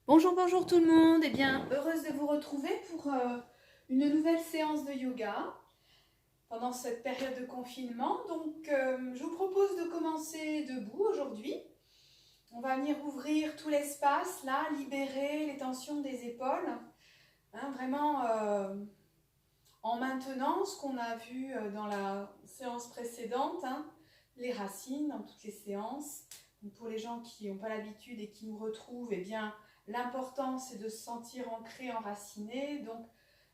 Bonjour, bonjour tout le monde. Eh bien, heureuse de vous retrouver pour une nouvelle séance de yoga pendant cette période de confinement. Donc, je vous propose de commencer debout aujourd'hui. On va venir ouvrir tout l'espace, là, libérer les tensions des épaules. Vraiment en maintenant ce qu'on a vu dans la séance précédente, les racines dans toutes les séances. Donc, pour les gens qui n'ont pas l'habitude et qui nous retrouvent, eh bien, l'important, c'est de se sentir ancré, enraciné, donc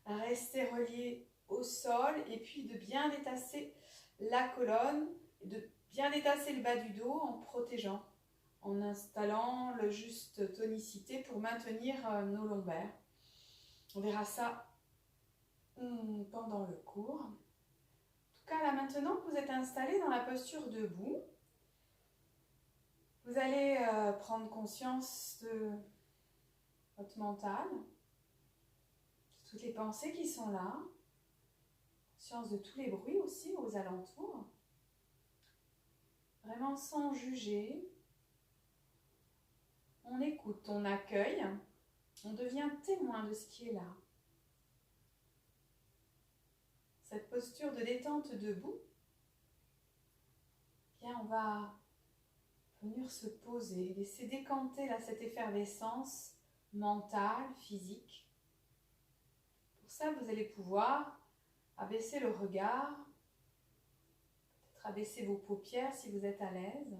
rester relié au sol et puis de bien détasser la colonne, de bien détasser le bas du dos en protégeant, en installant le juste tonicité pour maintenir nos lombaires. On verra ça pendant le cours. En tout cas, là maintenant que vous êtes installé dans la posture debout, vous allez prendre conscience de votre mental, de toutes les pensées qui sont là, conscience de tous les bruits aussi aux alentours, vraiment sans juger. On écoute, on accueille, on devient témoin de ce qui est là. Cette posture de détente debout, bien on va venir se poser, laisser décanter là, cette effervescence mentale, physique. Pour ça, vous allez pouvoir abaisser le regard, peut-être abaisser vos paupières si vous êtes à l'aise,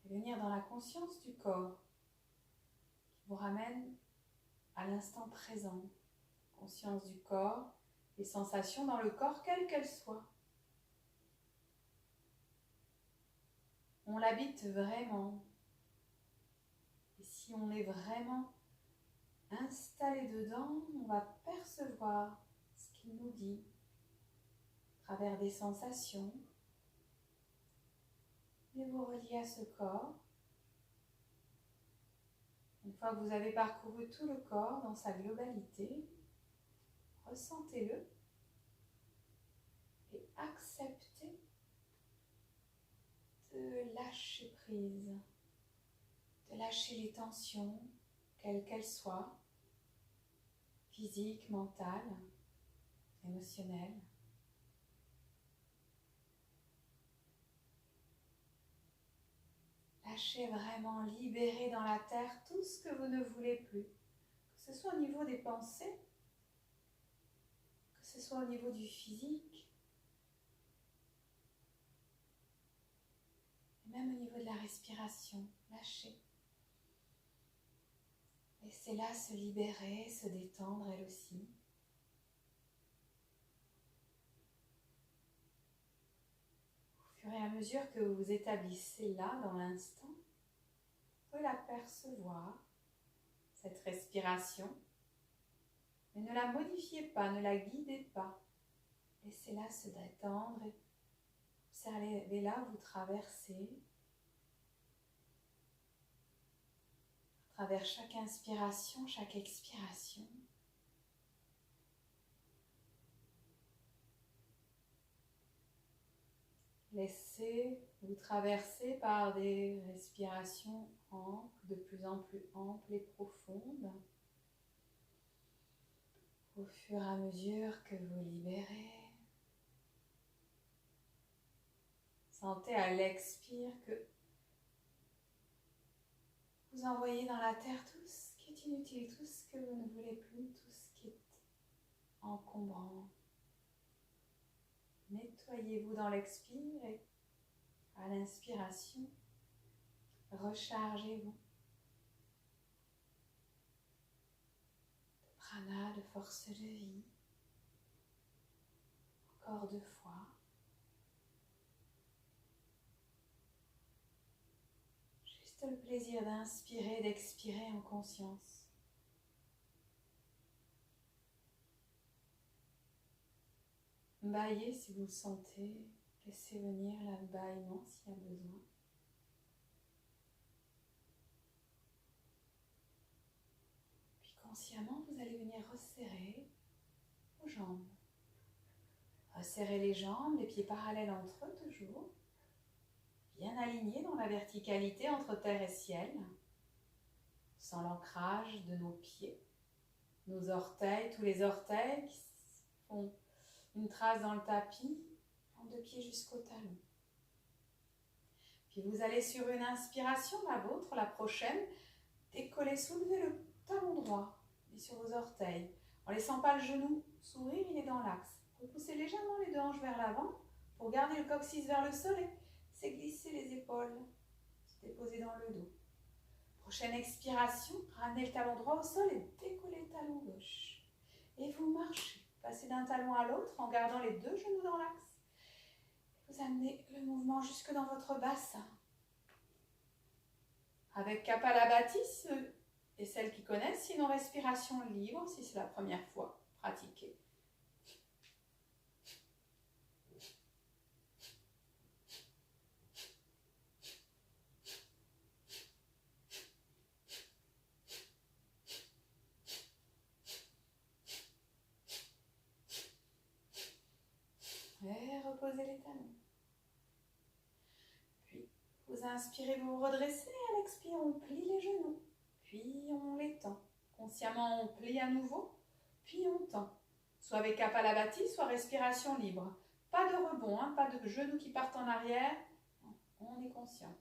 et venir dans la conscience du corps qui vous ramène à l'instant présent. Conscience du corps, les sensations dans le corps, quelles qu'elles soient. On l'habite vraiment. Et si on est vraiment installé dedans, on va percevoir ce qu'il nous dit à travers des sensations. Et vous reliez à ce corps. Une fois que vous avez parcouru tout le corps dans sa globalité, ressentez-le et acceptez de lâcher prise, de lâcher les tensions, quelles qu'elles soient, physiques, mentales, émotionnelles. Lâchez vraiment, libérez dans la terre tout ce que vous ne voulez plus, que ce soit au niveau des pensées, que ce soit au niveau du physique, et même au niveau de la respiration. Lâchez. Laissez-la se libérer, se détendre elle aussi. Au fur et à mesure que vous vous établissez là, dans l'instant, vous pouvez l'apercevoir, cette respiration, mais ne la modifiez pas, ne la guidez pas. Laissez-la se détendre et observez-la vous traverser à travers chaque inspiration, chaque expiration. Laissez-vous traverser par des respirations amples, de plus en plus amples et profondes. Au fur et à mesure que vous libérez, sentez à l'expire que vous envoyez dans la terre tout ce qui est inutile, tout ce que vous ne voulez plus, tout ce qui est encombrant. Nettoyez-vous dans l'expire et à l'inspiration, rechargez-vous de prana, de force de vie. Encore 2 fois. Juste le plaisir d'inspirer, d'expirer en conscience. Bâillez si vous le sentez, laissez venir l'abâillement s'il y a besoin. Puis consciemment, vous allez venir resserrer vos jambes. Resserrez les jambes, les pieds parallèles entre eux toujours, bien alignés dans la verticalité entre terre et ciel. sent l'ancrage de nos pieds, nos orteils, tous les orteils qui font une trace dans le tapis, en deux pieds jusqu'au talon. Puis vous allez sur une inspiration, la vôtre, la prochaine, décoller, soulever le talon droit et sur vos orteils. En ne laissant pas le genou s'ouvrir, il est dans l'axe. Repoussez légèrement les deux hanches vers l'avant pour garder le coccyx vers le sol et c'est glisser les épaules, se déposer dans le dos. Prochaine expiration, ramenez le talon droit au sol et décollez le talon gauche. Et vous marchez, passez d'un talon à l'autre en gardant les deux genoux dans l'axe. Vous amenez le mouvement jusque dans votre bassin. Avec Kapalabhati, ceux et celles qui connaissent, sinon respiration libre, si c'est la première fois pratiquée. Et reposez les talons. Puis, vous inspirez, vous vous redressez. À l'expire, on plie les genoux. Puis, on les tend. Consciemment, on plie à nouveau. Puis, on tend. Soit avec Kapalabhati, soit respiration libre. Pas de rebond, hein, pas de genoux qui partent en arrière. On est conscient.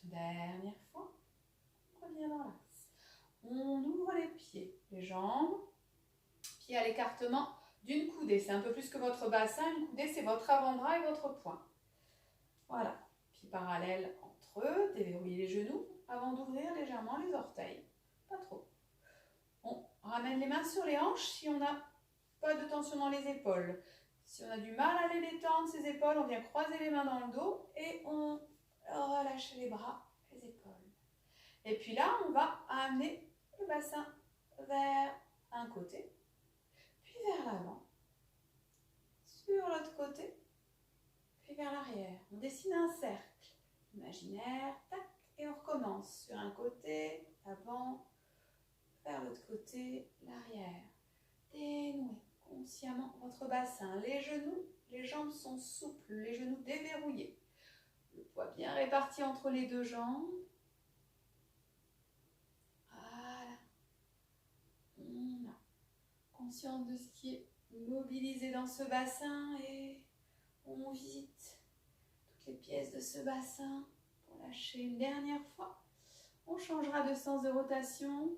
Dernière fois, on revient dans l'axe. On ouvre les pieds, les jambes, pieds à l'écartement d'une coudée. C'est un peu plus que votre bassin. Une coudée, c'est votre avant-bras et votre poing. Voilà. Pieds parallèles entre eux, déverrouillez les genoux avant d'ouvrir légèrement les orteils. Pas trop. On ramène les mains sur les hanches si on n'a pas de tension dans les épaules. Si on a du mal à les détendre, ces épaules, on vient croiser les mains dans le dos et on relâche les bras, les épaules. Et puis là, on va amener le bassin vers un côté, puis vers l'avant, sur l'autre côté, puis vers l'arrière. On dessine un cercle imaginaire, tac, et on recommence sur un côté, l'avant, vers l'autre côté, l'arrière. Dénouez consciemment votre bassin, les genoux, les jambes sont souples, les genoux déverrouillés. Le poids bien réparti entre les deux jambes. Voilà. On a conscience de ce qui est mobilisé dans ce bassin et on visite toutes les pièces de ce bassin pour lâcher une dernière fois. On changera de sens de rotation.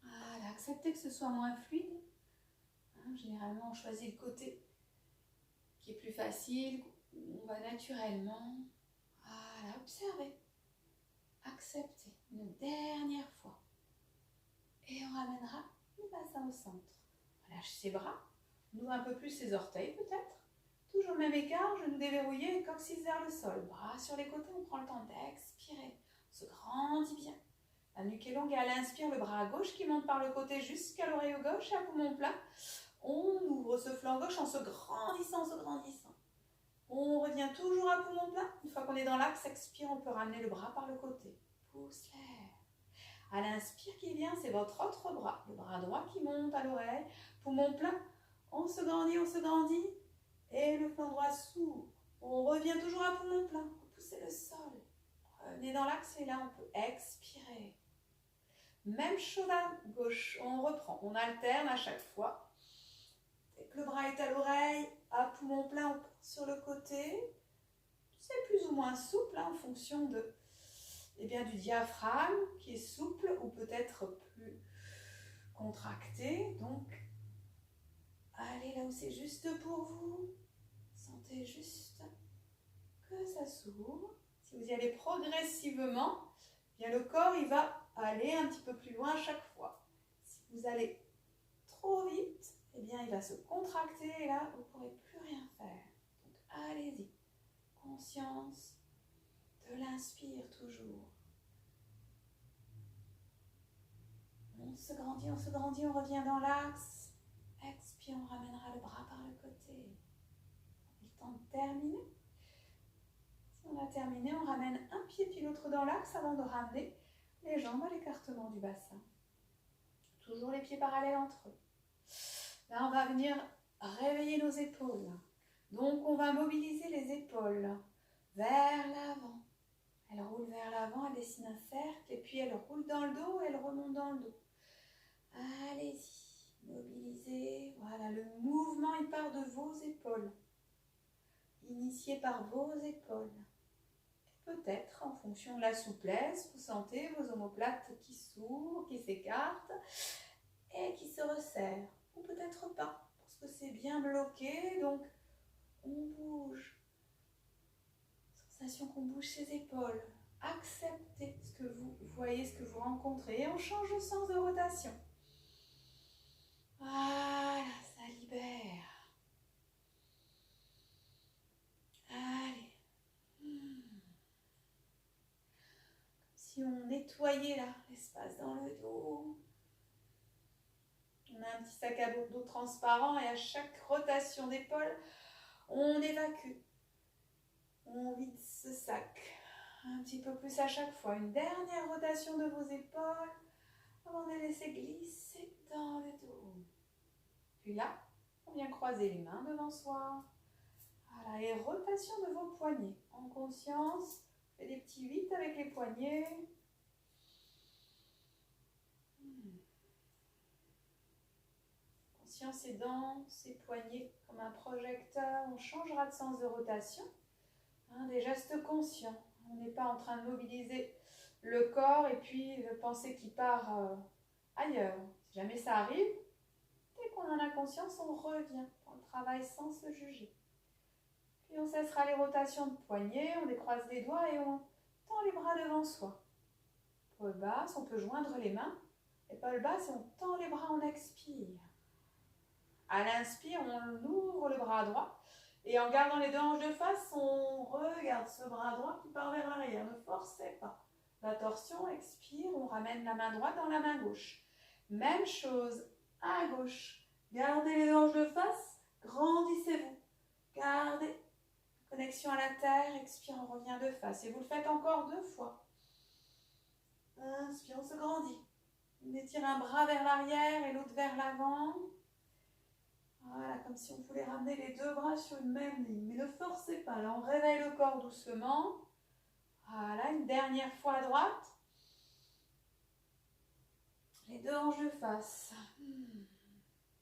Voilà, acceptez que ce soit moins fluide. Généralement, on choisit le côté qui est plus facile, où on va naturellement. Voilà, observez. Acceptez une dernière fois. Et on ramènera le bassin au centre. On lâche ses bras, on ouvre un peu plus ses orteils peut-être. Toujours le même écart, genoux déverrouillés et coccyx vers le sol. Bras sur les côtés, on prend le temps d'expirer. On se grandit bien. La nuque est longue et à l'inspire, le bras gauche qui monte par le côté jusqu'à l'oreille gauche et à poumon plat. On ouvre ce flanc gauche en se grandissant, On revient toujours à poumon plat. Une fois qu'on est dans l'axe, expire, on peut ramener le bras par le côté. Pousse l'air. À l'inspire qui vient, c'est votre autre bras. Le bras droit qui monte à l'oreille. Poumon plat. On se grandit. Et le flanc droit s'ouvre. On revient toujours à poumon plat. Repoussez le sol. Revenez dans l'axe et là, on peut expirer. Même chose à gauche. On reprend. On alterne à chaque fois. Dès que le bras est à l'oreille, à poumon plein, on part sur le côté. C'est plus ou moins souple en fonction de, du diaphragme qui est souple ou peut-être plus contracté. Donc, allez là où c'est juste pour vous. Sentez juste que ça s'ouvre. Si vous y allez progressivement, le corps il va aller un petit peu plus loin à chaque fois. Si vous allez trop vite, il va se contracter et là, vous ne pourrez plus rien faire. Donc, allez-y. Conscience de l'inspire toujours. On se grandit, on revient dans l'axe. Expire, on ramènera le bras par le côté. Le temps de terminer. On va terminer, on ramène un pied puis l'autre dans l'axe avant de ramener les jambes à l'écartement du bassin. Toujours les pieds parallèles entre eux. Là, on va venir réveiller nos épaules. Donc, on va mobiliser les épaules vers l'avant. Elle roule vers l'avant, elle dessine un cercle et puis elle roule dans le dos, elle remonte dans le dos. Allez-y, mobilisez. Voilà, le mouvement, il part de vos épaules. Initié par vos épaules. Peut-être, en fonction de la souplesse, vous sentez vos omoplates qui s'ouvrent, qui s'écartent et qui se resserrent. Ou peut-être pas, parce que c'est bien bloqué, donc on bouge. Sensation qu'on bouge ses épaules. Acceptez ce que vous voyez, ce que vous rencontrez. Et on change le sens de rotation. Voilà, ça libère. Allez. Si on nettoyait là l'espace dans le dos. On a un petit sac à dos transparent et à chaque rotation d'épaule, on évacue. On vide ce sac. Un petit peu plus à chaque fois. Une dernière rotation de vos épaules avant de les laisser glisser dans le dos. Puis là, on vient croiser les mains devant soi. Voilà, et rotation de vos poignets. En conscience, faites des petits 8 avec les poignets. Conscience aidant ces poignets comme un projecteur. On changera de sens de rotation. Des gestes conscients. On n'est pas en train de mobiliser le corps et puis de penser qu'il part ailleurs. Si jamais ça arrive, dès qu'on en a conscience, on revient dans le travail sans se juger. Puis on cessera les rotations de poignets, on décroise les doigts et on tend les bras devant soi. Épaule basse, on peut joindre les mains. Épaule basse et on tend les bras, on expire. À l'inspire, on ouvre le bras droit. Et en gardant les deux hanches de face, on regarde ce bras droit qui part vers l'arrière. Ne forcez pas. La torsion, expire, on ramène la main droite dans la main gauche. Même chose, à gauche. Gardez les deux hanches de face, grandissez-vous. Gardez. Connexion à la terre, expire, on revient de face. Et vous le faites encore 2 fois. Inspire, on se grandit. On étire un bras vers l'arrière et l'autre vers l'avant. Voilà, comme si on voulait ramener les 2 bras sur une même ligne. Mais ne forcez pas, là on réveille le corps doucement. Voilà, une dernière fois à droite. Les 2 hanches de face.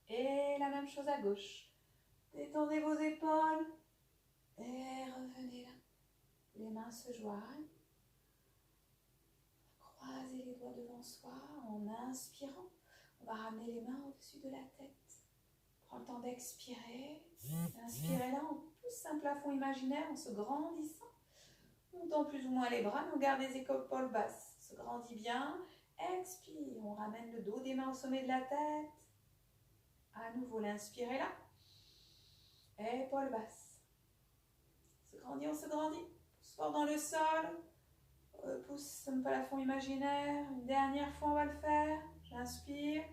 Et la même chose à gauche. Détendez vos épaules. Et revenez là. Les mains se joignent. Croisez les doigts devant soi en inspirant. On va ramener les mains au-dessus de la tête. Prends le temps d'expirer. Inspirez là, on pousse un plafond imaginaire en se grandissant. On tend plus ou moins les bras, mais on garde les épaules basses. On se grandit bien. Expire. On ramène le dos des mains au sommet de la tête. À nouveau, l'inspirez là. Épaules basses. On se grandit. Pousse fort dans le sol. Pousse un plafond imaginaire. Une dernière fois, on va le faire. J'inspire.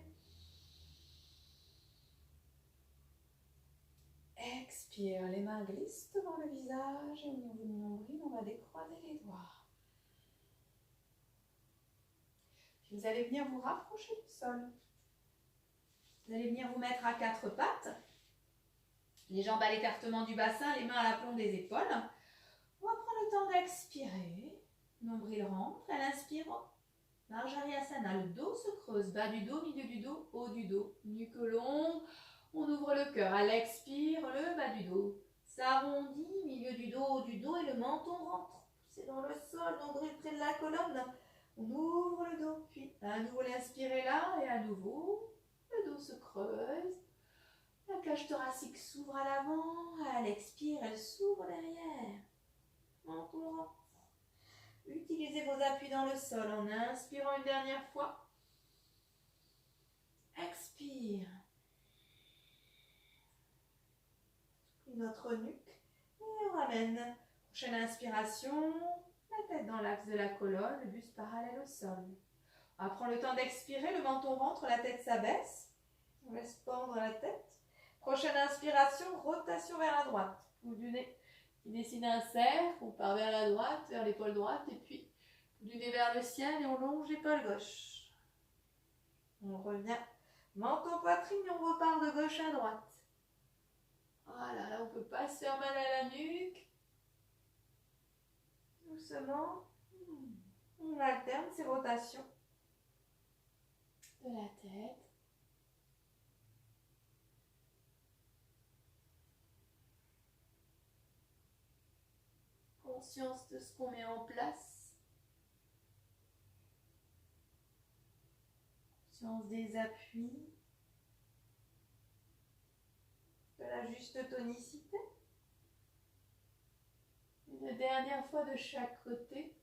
Expire, les mains glissent devant le visage et au niveau du nombril, on va décroiser les doigts. Puis vous allez venir vous rapprocher du sol. Vous allez venir vous mettre à 4 pattes. Les jambes à l'écartement du bassin, les mains à l'aplomb des épaules. On va prendre le temps d'expirer. Nombril rentre, elle inspire. Marjariasana, le dos se creuse, bas du dos, milieu du dos, haut du dos, nuque longue. On ouvre le cœur, à l'expire, le bas du dos s'arrondit, milieu du dos, haut du dos et le menton rentre. Poussez dans le sol, nombril près de la colonne. On ouvre le dos, puis à nouveau l'inspirez là et à nouveau le dos se creuse. La cage thoracique s'ouvre à l'avant, à l'expire, elle s'ouvre derrière. Menton rentre. Utilisez vos appuis dans le sol en inspirant une dernière fois. Expire. Notre nuque et on ramène. Prochaine inspiration, la tête dans l'axe de la colonne, le buste parallèle au sol. On va prendre le temps d'expirer, le menton rentre, la tête s'abaisse. On laisse pendre la tête. Prochaine inspiration, rotation vers la droite. Bout du nez qui dessine un cercle, on part vers la droite, vers l'épaule droite, et puis du nez vers le ciel et on longe l'épaule gauche. On revient menton poitrine et on repart de gauche à droite. Voilà, là on peut pas se faire mal à la nuque. Doucement, on alterne ces rotations de la tête. Conscience de ce qu'on met en place. Conscience des appuis. De la juste tonicité. Une dernière fois de chaque côté.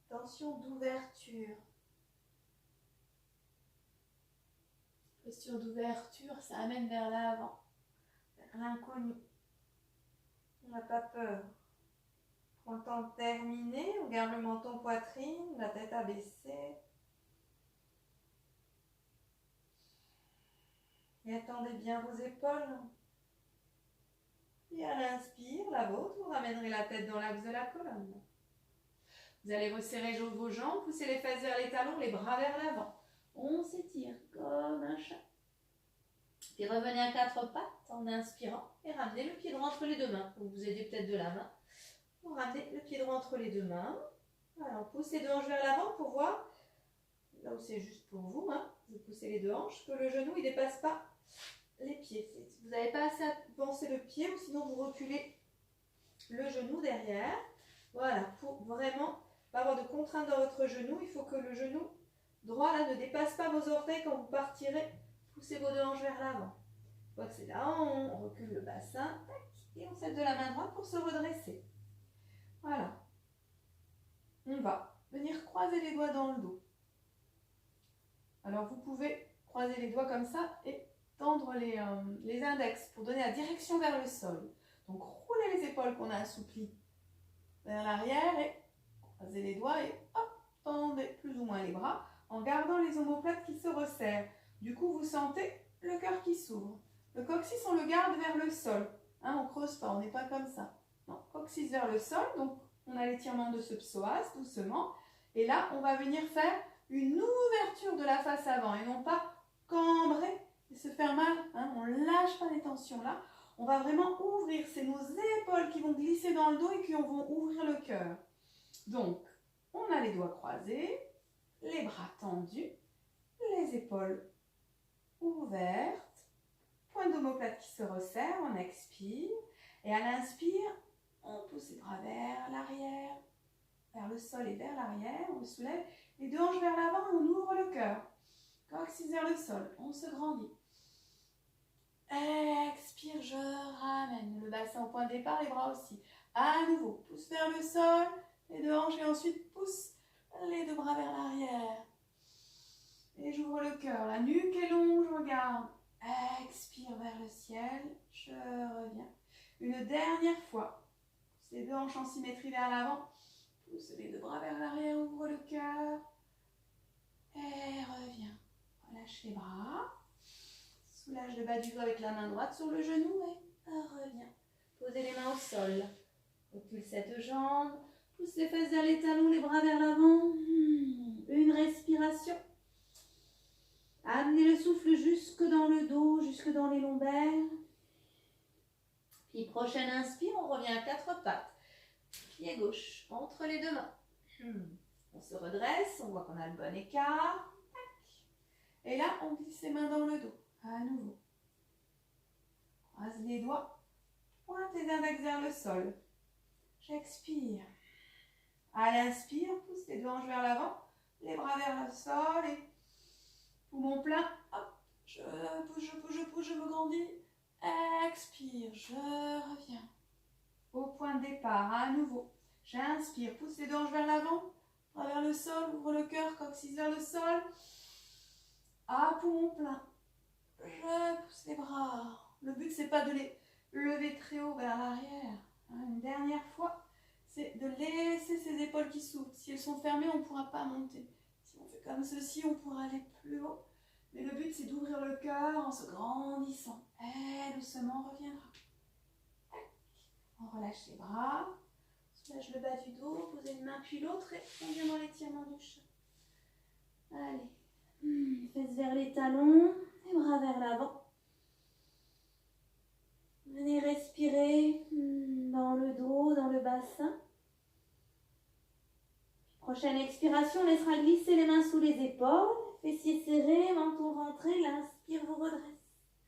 Tension d'ouverture. Posture d'ouverture, ça amène vers l'avant, vers l'inconnu. On n'a pas peur. Prends le temps de terminer, on garde le menton poitrine, la tête abaissée. Et attendez bien vos épaules. Et à l'inspire, la vôtre, vous ramènerez la tête dans l'axe de la colonne. Vous allez resserrer vos jambes, pousser les fesses vers les talons, les bras vers l'avant. On s'étire comme un chat. Puis revenez à quatre pattes en inspirant et ramenez le pied droit entre les deux mains. Vous vous aidez peut-être de la main. Vous ramenez le pied droit entre les deux mains. Alors poussez les deux hanches vers l'avant pour voir, là où c'est juste pour vous, vous poussez les deux hanches, que le genou ne dépasse pas les pieds. Vous n'avez pas assez avancé le pied ou sinon vous reculez le genou derrière. Voilà, pour vraiment pas avoir de contrainte dans votre genou, il faut que le genou droit là ne dépasse pas vos orteils quand vous partirez. Poussez vos deux hanches vers l'avant. Une fois que c'est là, on recule le bassin, tac, et on s'aide de la main droite pour se redresser. Voilà. On va venir croiser les doigts dans le dos. Alors vous pouvez croiser les doigts comme ça et tendre les index pour donner la direction vers le sol. Donc roulez les épaules qu'on a assouplies vers l'arrière et croisez les doigts et hop, tendez plus ou moins les bras en gardant les omoplates qui se resserrent. Du coup, vous sentez le cœur qui s'ouvre. Le coccyx, on le garde vers le sol. On ne creuse pas, on n'est pas comme ça. Non, coccyx vers le sol, donc on a l'étirement de ce psoas, doucement. Et là, on va venir faire une ouverture de la face avant et non pas cambrer et se faire mal. On ne lâche pas les tensions là. On va vraiment ouvrir. C'est nos épaules qui vont glisser dans le dos et qui vont ouvrir le cœur. Donc, on a les doigts croisés, les bras tendus, les épaules ouvertes, point d'omoplate qui se resserre, on expire. Et à l'inspire, on pousse les bras vers l'arrière, vers le sol et vers l'arrière, on soulève les deux hanches vers l'avant et on ouvre le cœur. Coccyx vers le sol, on se grandit. Expire, je ramène le bassin au point de départ, les bras aussi. À nouveau, pousse vers le sol, les deux hanches et ensuite pousse les deux bras vers l'arrière. Et j'ouvre le cœur, la nuque est longue, je regarde. Expire vers le ciel, je reviens. Une dernière fois, pousse les deux hanches en symétrie vers l'avant, pousse les deux bras vers l'arrière, ouvre le cœur. Et reviens. Relâche les bras. Soulage le bas du dos avec la main droite sur le genou et reviens. Posez les mains au sol. Recule cette jambe. Pousse les fesses vers les talons, les bras vers l'avant. Une respiration. Amenez le souffle jusque dans le dos, jusque dans les lombaires. Puis prochaine inspire, on revient à quatre pattes. Pied gauche entre les deux mains. On se redresse, on voit qu'on a le bon écart. Et là, on glisse les mains dans le dos. À nouveau. Croise les doigts. Pointe les index vers le sol. J'expire. À l'inspire, pousse les deux hanches vers l'avant. Les bras vers le sol et poumon plein. Hop. Je pousse, je me grandis. Expire, je reviens. Au point de départ, à nouveau. J'inspire, pousse les deux hanches vers l'avant. Bras vers le sol, ouvre le cœur, coccyx vers le sol. À poumon plein. Je pousse les bras. Le but, c'est pas de les lever très haut vers l'arrière. Une dernière fois, c'est de laisser ces épaules qui s'ouvrent. Si elles sont fermées, on ne pourra pas monter. Si on fait comme ceci, on pourra aller plus haut. Mais le cœur en se grandissant. Et doucement, on reviendra. Tac. On relâche les bras. Soulage le bas du dos. Posez une main puis l'autre et on vient dans l'étirement du chat. Allez. Fesses vers les talons. Les bras vers l'avant. Venez respirer dans le dos, dans le bassin. Prochaine expiration, on laissera glisser les mains sous les épaules. Fessiers serrés, menton rentré. L'inspire vous redresse.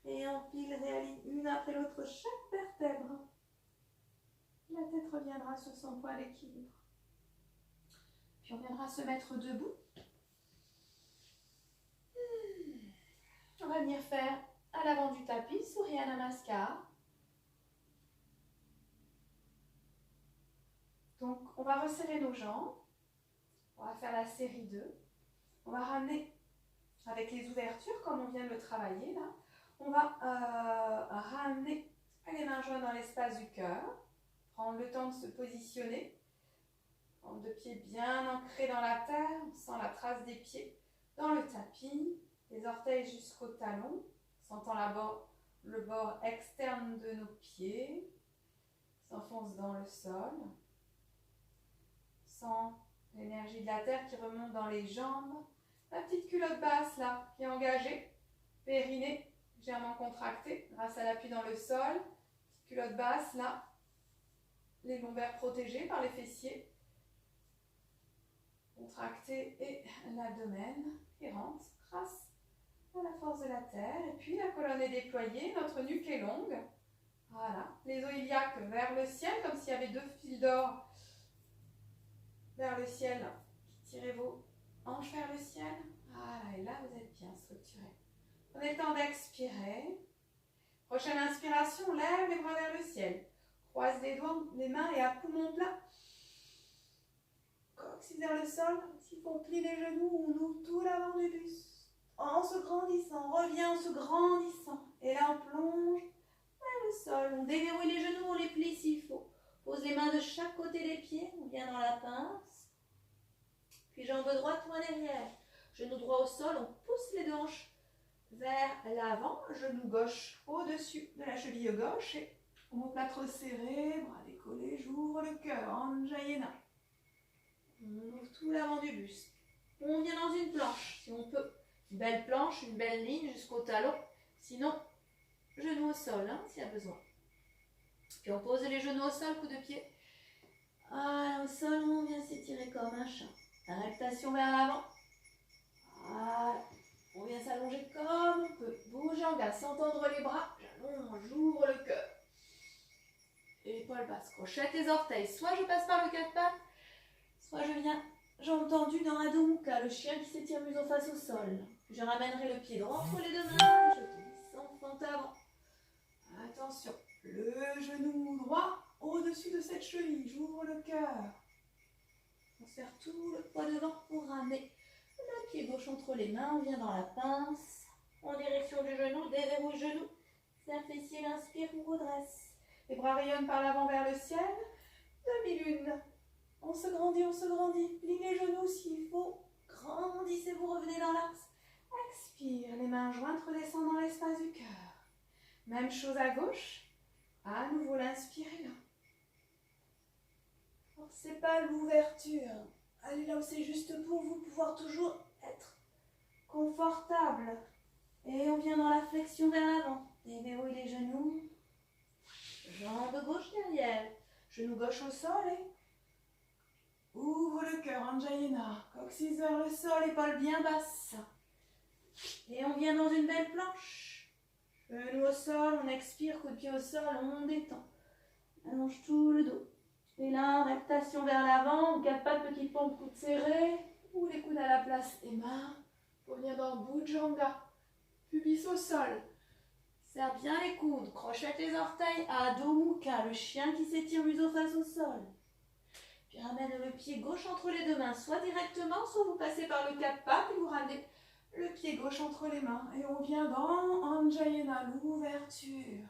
Et on pile, réaligne une après l'autre chaque vertèbre. La tête reviendra sur son point d'équilibre. Puis on viendra se mettre debout. On va venir faire à l'avant du tapis, Surya Namaskar. Donc, on va resserrer nos jambes. On va faire la série 2. On va ramener avec les ouvertures, comme on vient de le travailler là. On va ramener les mains jointes dans l'espace du cœur. Prendre le temps de se positionner. Prendre deux pieds bien ancrés dans la terre. On sent la trace des pieds dans le tapis. Les orteils jusqu'au talon. Sentant le bord externe de nos pieds. S'enfonce dans le sol. Sent l'énergie de la terre qui remonte dans les jambes. La petite culotte basse là, qui est engagée. Périnée légèrement contracté grâce à l'appui dans le sol. Petite culotte basse là. Les lombaires protégés par les fessiers. Contracté et l'abdomen qui rentre grâce à la force de la terre. Et puis la colonne est déployée, notre nuque est longue. Voilà. Les os iliaques vers le ciel, comme s'il y avait deux fils d'or vers le ciel. Tirez vos hanches vers le ciel. Voilà, et là vous êtes bien structuré. Prenez le temps d'expirer. Prochaine inspiration, lève les bras vers le ciel. Croise les doigts, les mains et à poumon plat. Coccyx vers le sol. S'il faut, on plie les genoux, on ouvre tout l'avant du buste. En se grandissant, on revient en se grandissant. Et là, on plonge vers le sol. On déverrouille les genoux, on les plie s'il faut. Pose les mains de chaque côté des pieds. On vient dans la pince. Puis jambe droite, poing derrière. Genou droit au sol, on pousse les deux hanches vers l'avant. Genou gauche au-dessus de la cheville gauche. Et omoplate serré, bras décollés, j'ouvre le cœur. Anjayena. On ouvre tout l'avant du buste. On vient dans une planche, si on peut. Une belle planche, une belle ligne jusqu'au talon. Sinon, genou au sol, s'il y a besoin. Puis on pose les genoux au sol, coup de pied. Voilà, au sol, on vient s'étirer comme un chat. Rectation vers l'avant. Voilà. On vient s'allonger comme on peut. Bouge en bas, sans tendre les bras. J'allonge, j'ouvre le cœur. Épaules basses, crochette les orteils. Soit je passe par le quatre pattes, soit je viens, jambes tendues dans Adho Mukha, le chien qui s'étire museau face au sol. Je ramènerai le pied droit entre les deux mains. Je glisse en fente avant. Attention, le genou droit au-dessus de cette cheville. J'ouvre le cœur. On serre tout le poids devant pour ramener le pied gauche entre les mains. On vient dans la pince. En direction du genou, déverrouille le genou. Serre fessier, l'inspire, on redresse. Les bras rayonnent par l'avant vers le ciel. Demi-lune. On se grandit. Plie les genoux s'il faut. Grandissez, vous revenez dans l'axe. Expire, les mains jointes redescendent dans l'espace du cœur. Même chose à gauche. À nouveau l'inspire là. Forcez pas l'ouverture. Allez là où c'est juste pour vous pouvoir toujours être confortable. Et on vient dans la flexion vers l'avant. Déverrouille les genoux. Jambe gauche derrière. Genou gauche au sol et ouvre le cœur, Anjayena. Coccyx vers le sol, épaules bien basses. Et on vient dans une belle planche. Genou au sol, on expire, coup de pied au sol, on détend. Allonge tout le dos. Et là, rectation vers l'avant, quatre pattes, petite pompe, coude serré. Ou les coudes à la place et mains. Pour venir dans Bhujanga. Pubis au sol. Serre bien les coudes, crochette les orteils, Adho Mukha, le chien qui s'étire museau face au sol. Puis ramène le pied gauche entre les deux mains, soit directement, soit vous passez par le quatre pattes et vous ramenez le pied gauche entre les mains. Et on vient dans Anjayena, l'ouverture.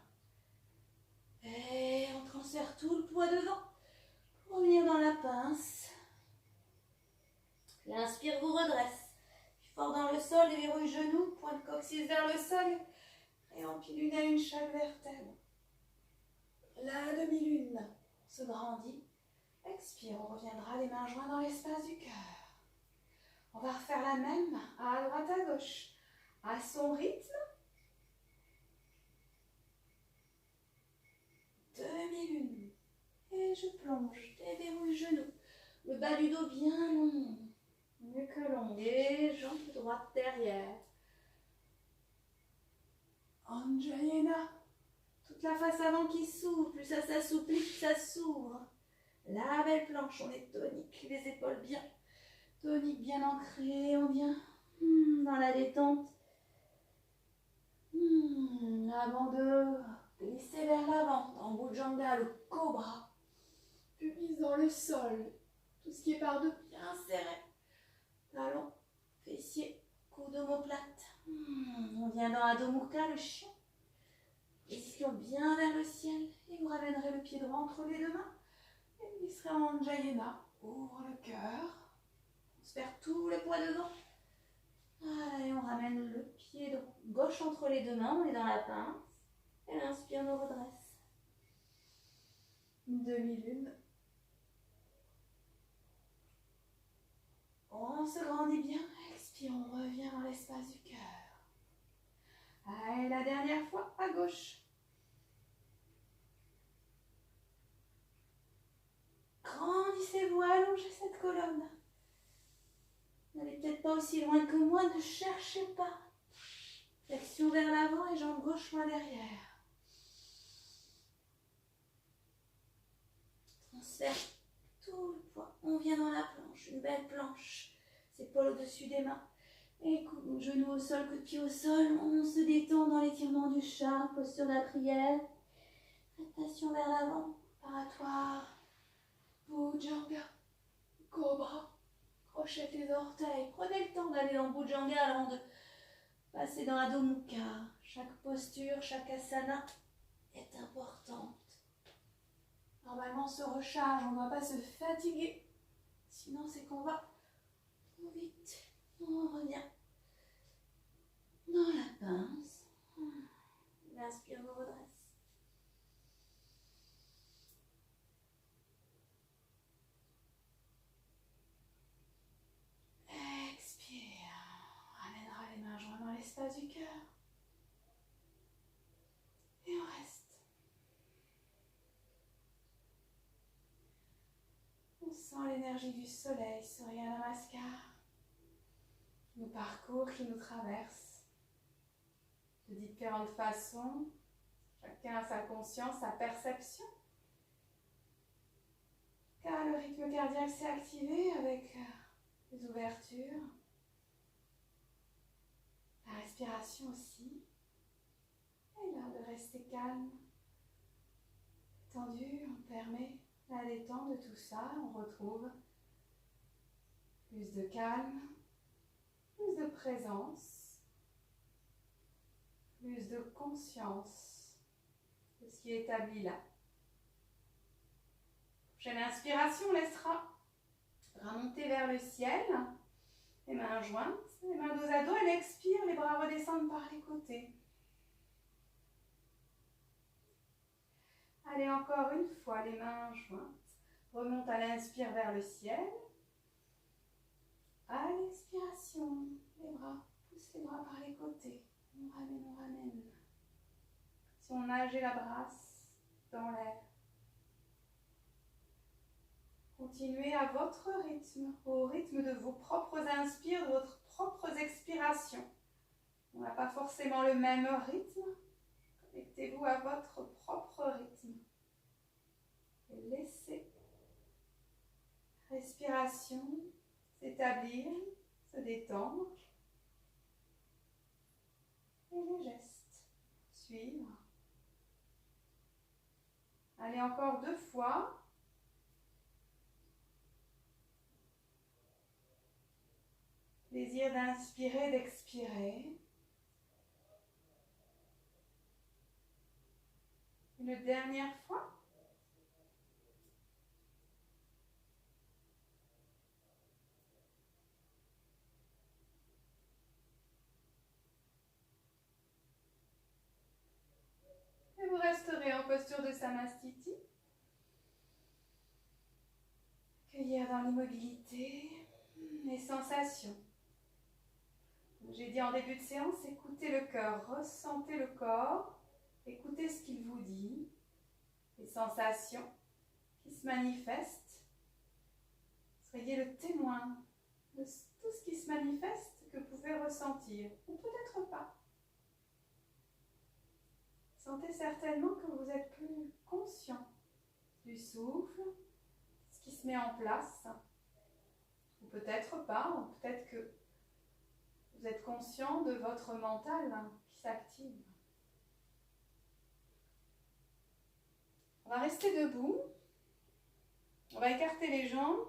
Et on transfère tout le poids devant. On vient dans la pince. L'inspire vous redresse. fort dans le sol, déverrouille genoux, point de coccyx vers le sol. Et empile une à une chaque vertèbre. La demi-lune se grandit. Expire, on reviendra les mains jointes dans l'espace du cœur. On va refaire la même à droite, à gauche, à son rythme. Demi-lune. Et je plonge, déverrouille genou. Le bas du dos bien long. Mieux que long. Et jambes droites derrière. Anjayana. Toute la face avant qui s'ouvre. Plus ça s'assouplit, plus ça s'ouvre. La belle planche, on est tonique. Les épaules bien toniques, bien ancrées. On vient dans la détente. Avant de glisser vers l'avant, en Bhujanga, le cobra. Pubis dans le sol. Tout ce qui est par deux bien serré. Talons, fessiers, coude d'omoplate. On vient dans Adho Mukha, le chien. Les ischions bien vers le ciel. Et vous ramènerez le pied droit entre les deux mains. Et vous glisserez en Anjayana. Ouvre le cœur. Transfère tout le poids devant. Voilà, et on ramène le pied gauche entre les deux mains. On est dans la pince. Et inspire, on redresse. Une demi-lune. On se grandit bien. Expire, on revient dans l'espace du cœur. Allez, la dernière fois, à gauche. Grandissez-vous, allongez cette colonne. N'allez peut-être pas aussi loin que moi, ne cherchez pas. Flexion vers l'avant et jambe gauche loin derrière. Transfère tout le poids. On vient dans la planche, une belle planche. Épaules au-dessus des mains. Et genoux au sol, coup de pied au sol. On se détend dans l'étirement du chat, posture de la prière. Rotation vers l'avant, paratoire. Bhujanga, cobra. Crochette les orteils. Prenez le temps d'aller dans Bhujanga avant de passer dans Adho Mukha. Chaque posture, chaque asana est importante. Normalement, on se recharge, on ne doit pas se fatiguer. Sinon, c'est qu'on va trop vite. On revient dans la pince. Inspire, on redresse. Expire. On ramènera les mains jointes dans l'espace du cœur. Et on reste. On sent l'énergie du soleil, Surya Namaskar. Nos parcours qui nous traversent de différentes façons. Chacun a sa conscience, sa perception. Car le rythme cardiaque s'est activé avec les ouvertures. La respiration aussi. Et là, de rester calme, tendu, on permet la détente de tout ça. On retrouve plus de calme, plus de présence, plus de conscience de ce qui est établi là. Prochaine inspiration, on laissera remonter vers le ciel, les mains jointes, les mains dos à dos. Elle expire, les bras redescendent par les côtés. Allez, encore une fois, les mains jointes. Remonte à l'inspire vers le ciel. À l'expiration, les bras, pousse les bras par les côtés. On ramène, on ramène. Si on nageait la brasse dans l'air. Continuez à votre rythme, au rythme de vos propres inspires, de votre propres expirations. On n'a pas forcément le même rythme. Connectez-vous à votre propre rythme. Et laissez la respiration s'établir, se détendre. Et les gestes suivre. Allez, encore 2 fois. Plaisir d'inspirer, d'expirer. Une dernière fois. Retourner en posture de Samastiti. Accueillir dans l'immobilité les sensations. J'ai dit en début de séance, écoutez le cœur, ressentez le corps, écoutez ce qu'il vous dit, les sensations qui se manifestent. Soyez le témoin de tout ce qui se manifeste que vous pouvez ressentir, ou peut-être pas. Sentez certainement que vous êtes plus conscient du souffle, ce qui se met en place, ou peut-être pas, ou peut-être que vous êtes conscient de votre mental qui s'active. On va rester debout, on va écarter les jambes,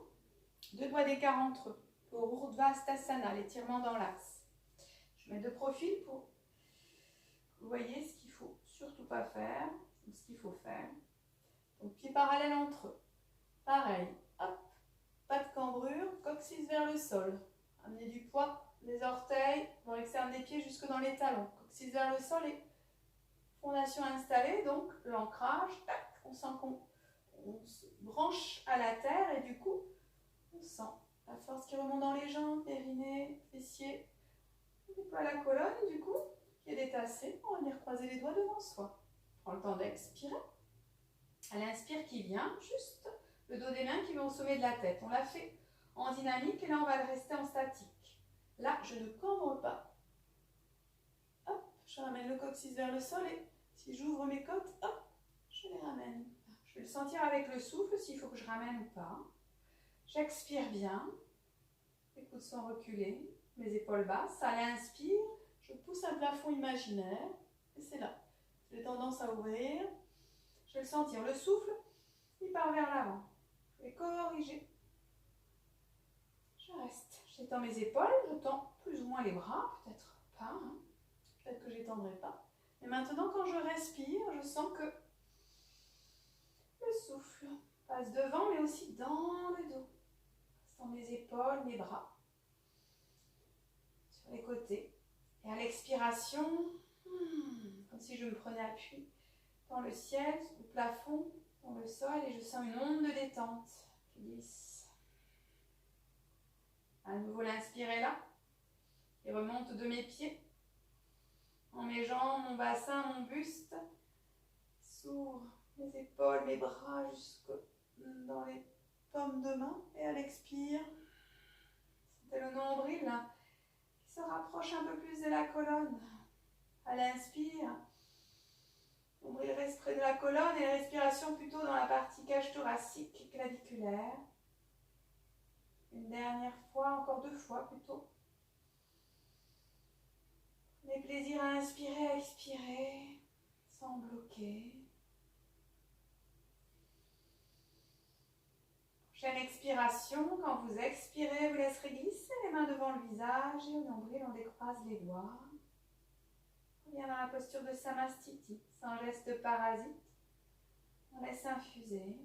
2 doigts d'écart entre eux, pour Urdhvastasana, l'étirement dans l'axe. Je mets de profil pour que vous voyez ce qu'il ne faut surtout pas faire, ou ce qu'il faut faire. Donc pieds parallèles entre eux. Pareil, hop, pas de cambrure, coccyx vers le sol. Amenez du poids, les orteils, dans l'externe des pieds jusque dans les talons. Coccyx vers le sol et fondation installée, donc l'ancrage, on sent qu'on se branche à la terre et du coup, on sent la force qui remonte dans les jambes, périnée, fessiers. On déploie la colonne et du coup, qui est détassée, on va venir croiser les doigts devant soi. Prends le temps d'expirer. À l'inspire qui vient, juste le dos des mains qui vont au sommet de la tête. On l'a fait en dynamique et là, on va le rester en statique. Là, je ne cambre pas. Hop, je ramène le coccyx vers le sol et si j'ouvre mes côtes, hop, je les ramène. Je vais le sentir avec le souffle s'il faut que je ramène ou pas. J'expire bien. Les coudes sont reculés, mes épaules basses. À l'inspire, je pousse un plafond imaginaire et c'est là. J'ai tendance à ouvrir. Je vais le sentir. Le souffle, il part vers l'avant. Je vais corriger. Je reste. J'étends mes épaules, je tends plus ou moins les bras, peut-être pas. Peut-être que je n'étendrai pas. Et maintenant, quand je respire, je sens que le souffle passe devant, mais aussi dans le dos. Dans mes épaules, mes bras. Sur les côtés. Et à l'expiration, comme si je me prenais appui dans le ciel, au plafond, dans le sol, et je sens une onde de détente qui glisse. À nouveau, l'inspire est là, et remonte de mes pieds, dans mes jambes, mon bassin, mon buste, s'ouvre mes épaules, mes bras jusque dans les paumes de main, et à l'expire, sentez le nombril là, qui se rapproche un peu plus de la colonne. À l'inspire, nombril reste près de la colonne et la respiration plutôt dans la partie cage thoracique et claviculaire. Une dernière fois, encore 2 fois plutôt. Prenez plaisir à inspirer, à expirer, sans bloquer. Prochaine expiration, quand vous expirez, vous laisserez glisser les mains devant le visage et au nombril, on décroise les doigts. On revient dans la posture de Samastiti, sans geste parasite. On laisse infuser.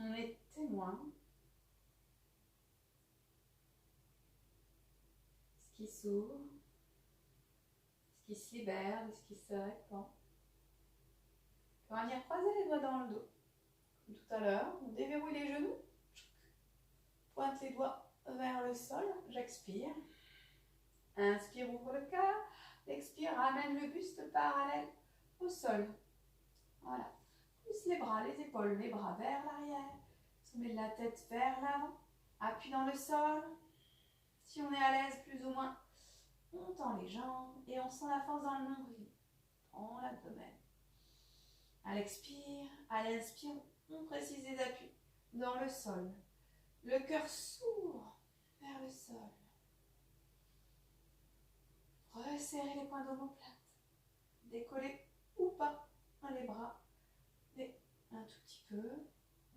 On est témoin. Ce qui s'ouvre, ce qui se libère, de ce qui se répand. On va venir croiser les doigts dans le dos. Comme tout à l'heure, on déverrouille les genoux. Pointe les doigts vers le sol. J'expire. Inspire, ouvre le cœur. Expire, ramène le buste parallèle au sol. Voilà. Pousse les bras, les épaules, les bras vers l'arrière. Sommet de la tête vers l'avant. Appui dans le sol. Si on est à l'aise, plus ou moins, on tend les jambes et on sent la force dans le nombril. Prends l'abdomen. À l'expire, à l'inspire, on précise les appuis dans le sol. Le cœur s'ouvre vers le sol. Resserrez les poings d'omoplate. Décollez ou pas les bras. Et un tout petit peu.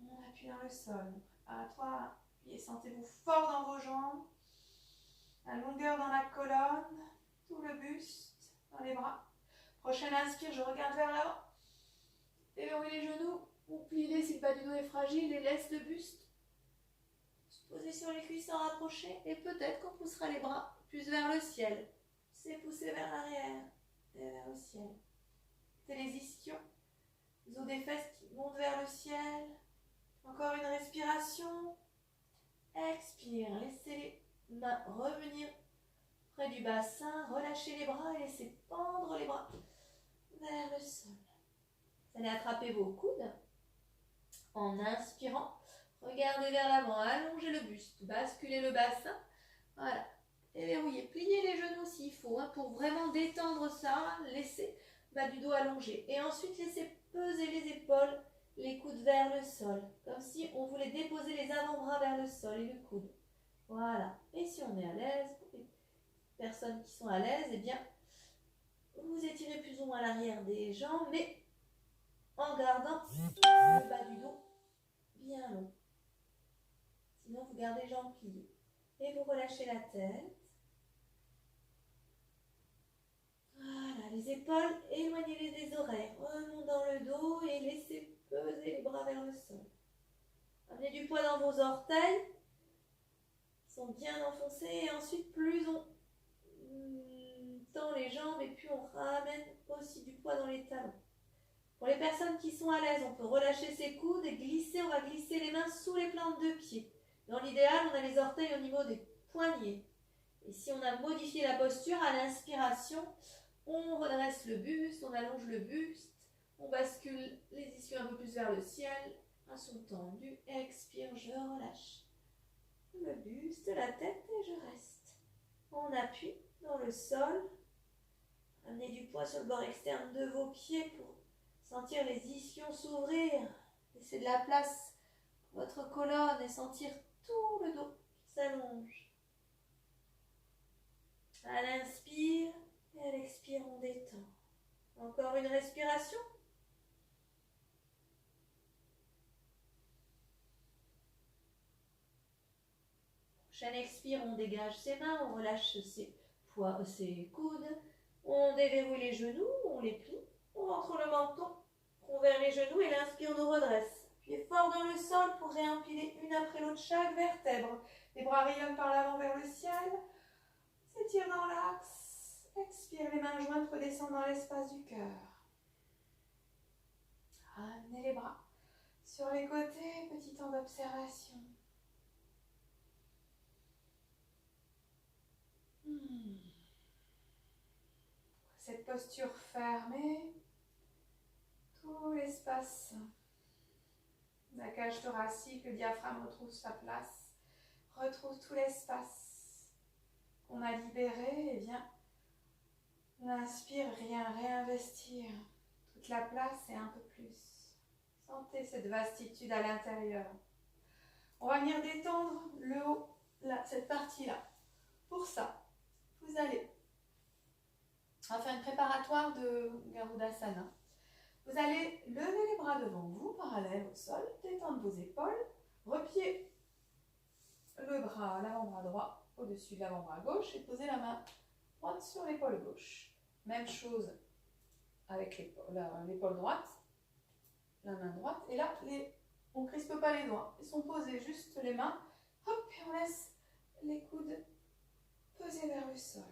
On appuie dans le sol. Préparatoire. Et sentez-vous fort dans vos jambes. La longueur dans la colonne. Tout le buste dans les bras. Prochaine inspire, je regarde vers l'avant. Déverrouille les genoux. Ou plie-les si le bas du dos est fragile et laisse le buste Posez sur les cuisses en rapprochés et peut-être qu'on poussera les bras plus vers le ciel. C'est pousser vers l'arrière et vers le ciel. C'est les ischions. Les os des fesses qui montent vers le ciel. Encore une respiration. Expire. Laissez les mains revenir près du bassin. Relâchez les bras et laissez pendre les bras vers le sol. Vous allez attraper vos coudes en inspirant. Regardez vers l'avant, allongez le buste, basculez le bassin. Voilà. Et verrouillez, pliez les genoux s'il faut, pour vraiment détendre ça. Laissez bas du dos allongé. Et ensuite, laissez peser les épaules, les coudes vers le sol. Comme si on voulait déposer les avant-bras vers le sol et le coude. Voilà. Et si on est à l'aise, pour les personnes qui sont à l'aise, eh bien, vous étirez plus ou moins l'arrière des jambes, mais en gardant le bas du dos bien long. Sinon, vous gardez les jambes pliées. Et vous relâchez la tête. Voilà, les épaules, éloignez-les des oreilles. Remontez dans le dos et laissez peser les bras vers le sol. Amenez du poids dans vos orteils. Ils sont bien enfoncés. Et ensuite, plus on tend les jambes et puis on ramène aussi du poids dans les talons. Pour les personnes qui sont à l'aise, on peut relâcher ses coudes et glisser. On va glisser les mains sous les plantes de pied. Dans l'idéal, on a les orteils au niveau des poignets. Et si on a modifié la posture, à l'inspiration, on redresse le buste, on allonge le buste, on bascule les ischios un peu plus vers le ciel, un son tendu, expire, je relâche le buste, la tête et je reste. On appuie dans le sol, amenez du poids sur le bord externe de vos pieds pour sentir les ischions s'ouvrir, laissez de la place pour votre colonne et sentir tout le dos qui s'allonge. À l'inspire et à l'expire, on détend. Encore une respiration. Prochaine expire, on dégage ses mains, on relâche ses coudes, on déverrouille les genoux, on les plie, on rentre le menton, on vers les genoux et l'inspire nous redresse. Pieds fort dans le sol pour réempiler une après l'autre chaque vertèbre. Les bras rayonnent par l'avant vers le ciel. S'étire dans l'axe. Expire, les mains jointes redescendent dans l'espace du cœur. Ramenez les bras sur les côtés, petit temps d'observation. Cette posture fermée, tout l'espace, la cage thoracique, le diaphragme retrouve sa place, retrouve tout l'espace qu'on a libéré, et bien, on inspire, réinvestir toute la place et un peu plus. Sentez cette vastitude à l'intérieur. On va venir détendre le haut, là, cette partie-là. Pour ça, vous allez, on va faire une préparatoire de Garudasana. Vous allez lever les bras devant vous, parallèles au sol, détendre vos épaules, replier le bras, l'avant-bras droit au-dessus de l'avant-bras gauche et poser la main droite sur l'épaule gauche. Même chose avec l'épaule droite, la main droite. Et là, on ne crispe pas les doigts. Ils sont posés, juste les mains. Hop, et on laisse les coudes peser vers le sol.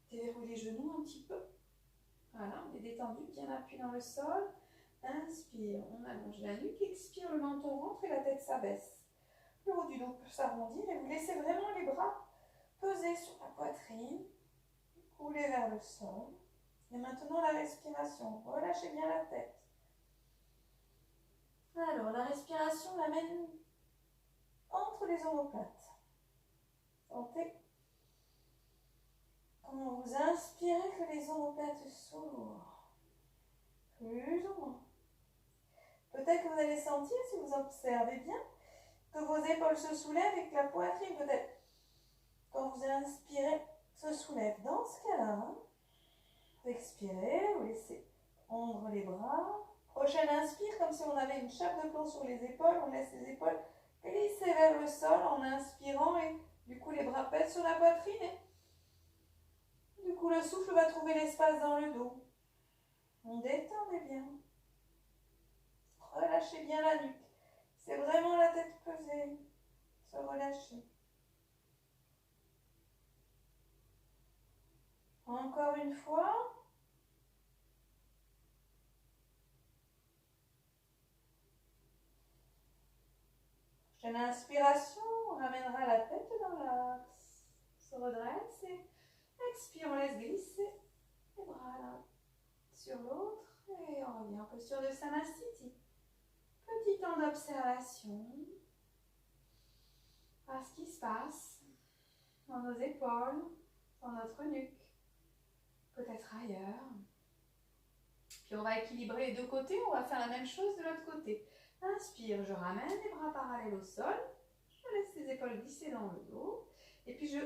Déverrouille les genoux un petit peu. Voilà, on est détendu, bien appuyé dans le sol. Inspire, on allonge la nuque. Expire, le menton rentre et la tête s'abaisse. Le haut du dos peut s'arrondir et vous laissez vraiment les bras peser sur la poitrine. Couler vers le sol. Et maintenant la respiration. Relâchez bien la tête. Alors, la respiration l'amène entre les omoplates. Sentez quand vous inspirez que les omoplates s'ouvrent. Plus ou moins. Peut-être que vous allez sentir, si vous observez bien, que vos épaules se soulèvent et que la poitrine, peut-être, quand vous inspirez, se soulève. Dans ce cas-là, vous expirez, vous laissez prendre les bras. Prochaine inspire, comme si on avait une chape de plomb sur les épaules, on laisse les épaules glisser vers le sol en inspirant et du coup les bras pèsent sur la poitrine et du coup le souffle va trouver l'espace dans le dos. On détend bien. Relâchez bien la nuque. C'est vraiment la tête pesée sur relâcher. Encore une fois. Prochaine inspiration, on ramènera la tête dans l'axe. On se redresse et expire, on laisse glisser les bras l'un sur l'autre et on revient en posture de Samastiti. Petit temps d'observation. Voir ce qui se passe dans nos épaules, dans notre nuque, peut-être ailleurs. Puis on va équilibrer les deux côtés, on va faire la même chose de l'autre côté. Inspire, je ramène les bras parallèles au sol, je laisse les épaules glisser dans le dos, et puis je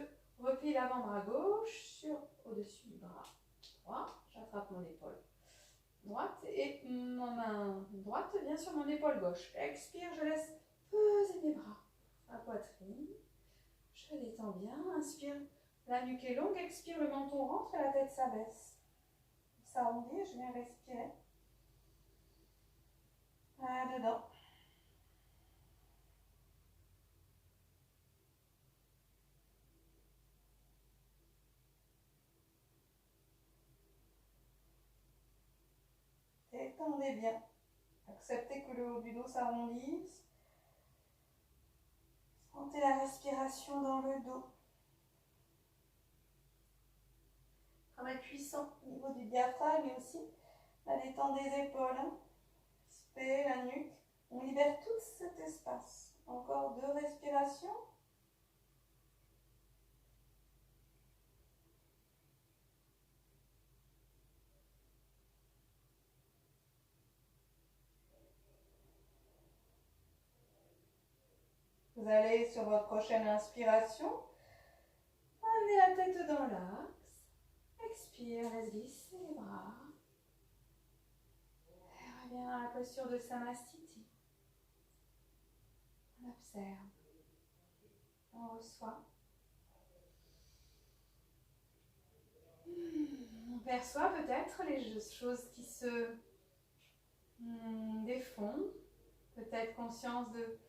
replie l'avant-bras gauche au-dessus du bras droit, j'attrape mon épaule droite et ma main droite vient sur mon épaule gauche. Expire, je laisse peser mes bras, la poitrine, je détends bien, inspire, la nuque est longue, expire, le menton rentre et la tête s'abaisse. S'arrondir, je viens respirer. Là-dedans. Détendez bien. Acceptez que le haut du dos s'arrondisse. Sentez la respiration dans le dos. Travail puissant au niveau du diaphragme et aussi la détente des épaules. Respect, la nuque. On libère tout cet espace. Encore 2 respirations. Vous allez sur votre prochaine inspiration, amenez la tête dans l'axe. Expire, laisse glisser les bras. Et reviens à la posture de Samastiti. On observe. On reçoit. On perçoit peut-être les choses qui se défont. Peut-être conscience de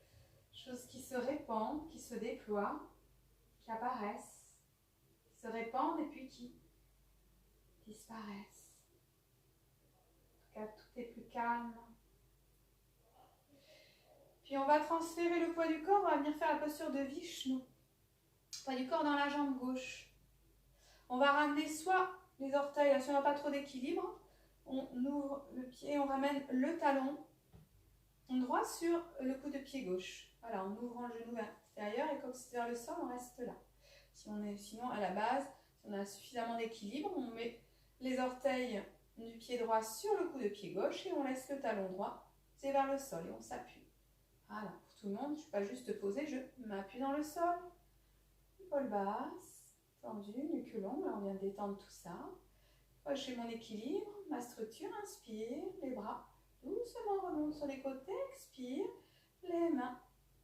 choses qui se répandent, qui se déploient, qui apparaissent, qui se répandent et puis qui disparaissent. En tout cas, tout est plus calme. Puis on va transférer le poids du corps, on va venir faire la posture de Vishnu. Poids du corps dans la jambe gauche. On va ramener soit les orteils, là, si on n'a pas trop d'équilibre, on ouvre le pied, on ramène le talon droit sur le coup de pied gauche. Voilà, en ouvrant le genou vers l'extérieur et comme c'est vers le sol, on reste là. Sinon, à la base, si on a suffisamment d'équilibre, on met les orteils du pied droit sur le coup de pied gauche et on laisse le talon droit, c'est vers le sol et on s'appuie. Voilà, pour tout le monde, je ne suis pas juste posée, je m'appuie dans le sol. Épaule basse, tendue, nuque longue, là on vient de détendre tout ça. J'ai mon équilibre, ma structure, inspire, les bras doucement remontent sur les côtés, expire, les mains,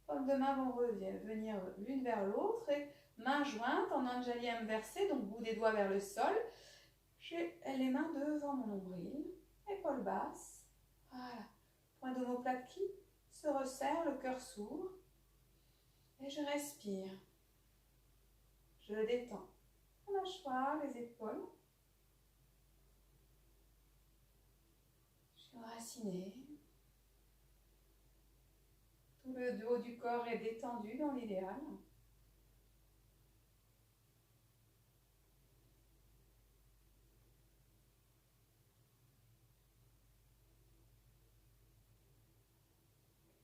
paumes de main vont venir l'une vers l'autre et mains jointes en Anjali inversée, donc bout des doigts vers le sol. J'ai les mains devant mon nombril, épaule basse, voilà, point d'omoplate qui se resserre, le cœur s'ouvre et je respire. Je détends la mâchoire, les épaules. Je suis enracinée. Tout le dos du corps est détendu dans l'idéal.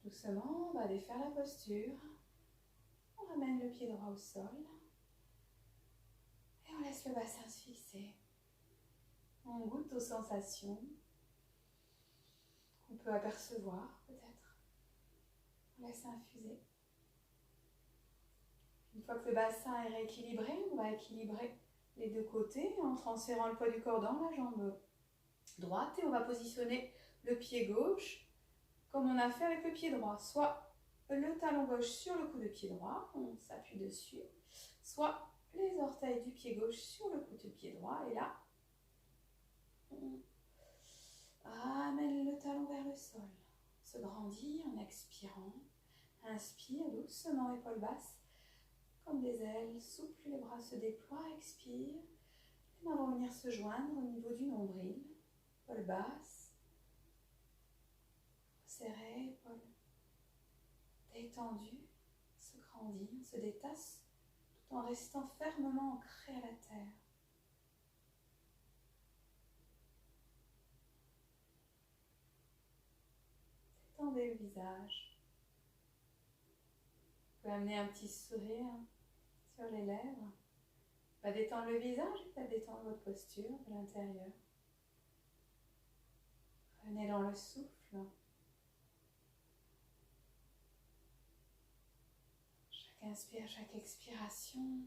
Doucement, on va défaire la posture. On ramène le pied droit au sol. Et on laisse le bassin se fixer. On goûte aux sensations qu'on peut apercevoir peut-être. On laisse infuser. Une fois que le bassin est rééquilibré, on va équilibrer les deux côtés en transférant le poids du corps dans la jambe droite et on va positionner le pied gauche comme on a fait avec le pied droit. Soit le talon gauche sur le coup de pied droit, on s'appuie dessus, soit les orteils du pied gauche sur le coup de pied droit et là, on amène le talon vers le sol. Se grandit en expirant. Inspire doucement, épaule basse. comme des ailes souples, les bras se déploient, expire. Les mains vont venir se joindre au niveau du nombril, épaule basse, serrée, épaule détendue, se grandit, on se détasse, tout en restant fermement ancré à la terre. Détendez le visage. Vous pouvez amener un petit sourire sur les lèvres. Pas détendre le visage, pas détendre votre posture de l'intérieur. Revenez dans le souffle. Chaque inspire, chaque expiration.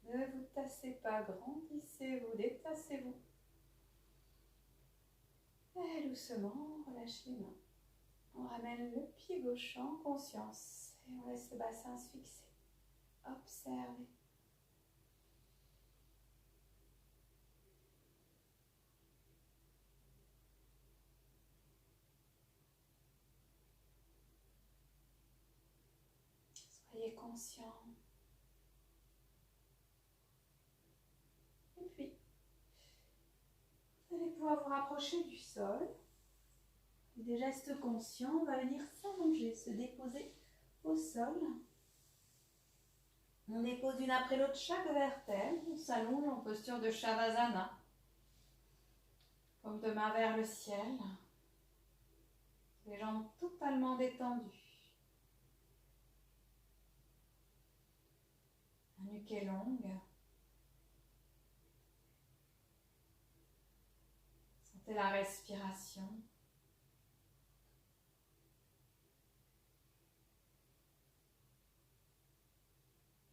Ne vous tassez pas, grandissez-vous, détassez-vous. Et doucement, relâchez les mains. On ramène le pied gauche en conscience et on laisse le bassin se fixer. Observez. Soyez conscient. Et puis, vous allez pouvoir vous rapprocher du sol. Des gestes conscients, on va venir s'allonger, se déposer au sol. On dépose une après l'autre chaque vertèbre. On s'allonge en posture de Shavasana. Comme de main vers le ciel. Les jambes totalement détendues. La nuque est longue. Sentez la respiration.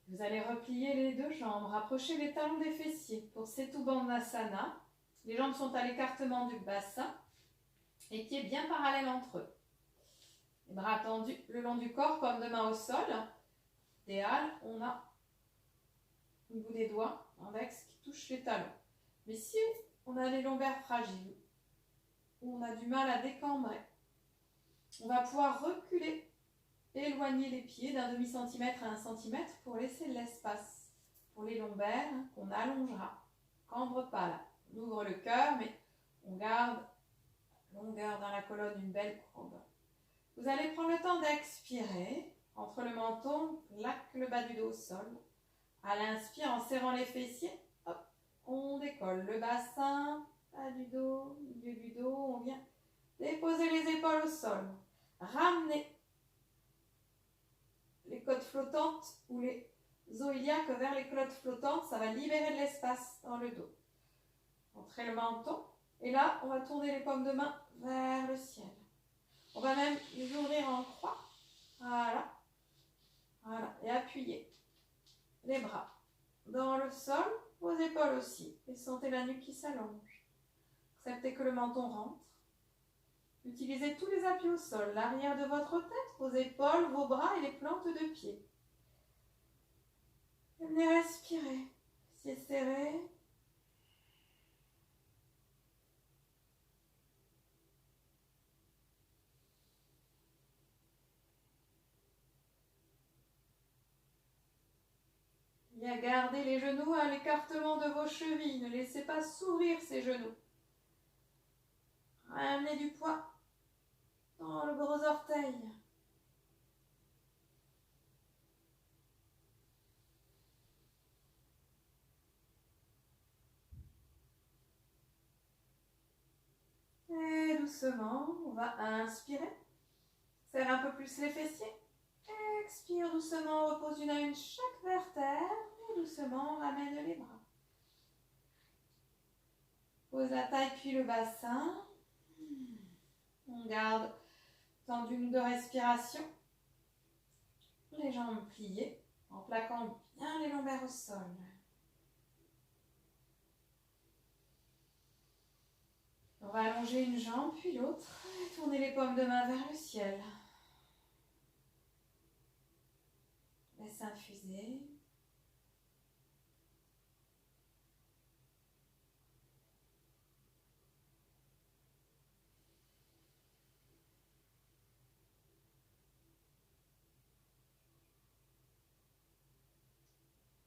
Vous allez replier les deux jambes, rapprocher les talons des fessiers pour Setu Bandhasana. Les jambes sont à l'écartement du bassin, les pieds bien parallèles entre eux. Les bras tendus le long du corps comme deux mains au sol. Idéal, on a au bout des doigts, l'index qui touche les talons. Mais si on a les lombaires fragiles, ou on a du mal à décambrer, on va pouvoir reculer, éloigner les pieds d'un demi-centimètre à 1 centimètre pour laisser de l'espace pour les lombaires qu'on allongera. Cambre pas là. On ouvre le cœur, mais on garde longueur dans la colonne, une belle courbe. Vous allez prendre le temps d'expirer. Entre le menton, plaque le bas du dos au sol. À l'inspire, en serrant les fessiers, hop, on décolle le bassin, bas du dos, milieu du dos, on vient déposer les épaules au sol. Ramenez les côtes flottantes ou les os iliaques vers les côtes flottantes, ça va libérer de l'espace dans le dos. Entrez le menton et là, on va tourner les paumes de main vers le ciel. On va même les ouvrir en croix. Voilà. Voilà. Et appuyer les bras dans le sol, vos épaules aussi. Et sentez la nuque qui s'allonge. Acceptez que le menton rentre. Utilisez tous les appuis au sol, l'arrière de votre tête, vos épaules, vos bras et les plantes de pied. Et venez respirer, pieds serrés. Bien garder les genoux à l'écartement de vos chevilles, ne laissez pas s'ouvrir ces genoux. Ramenez du poids dans le gros orteil. Et doucement, on va inspirer. Serre un peu plus les fessiers. Expire doucement, repose une à une chaque vertèbre. Et doucement, on ramène les bras. Pose la taille puis le bassin. On garde temps d'une ou deux respirations. Les jambes pliées en plaquant bien les lombaires au sol. On va allonger une jambe puis l'autre et tourner les paumes de main vers le ciel. Laisse infuser.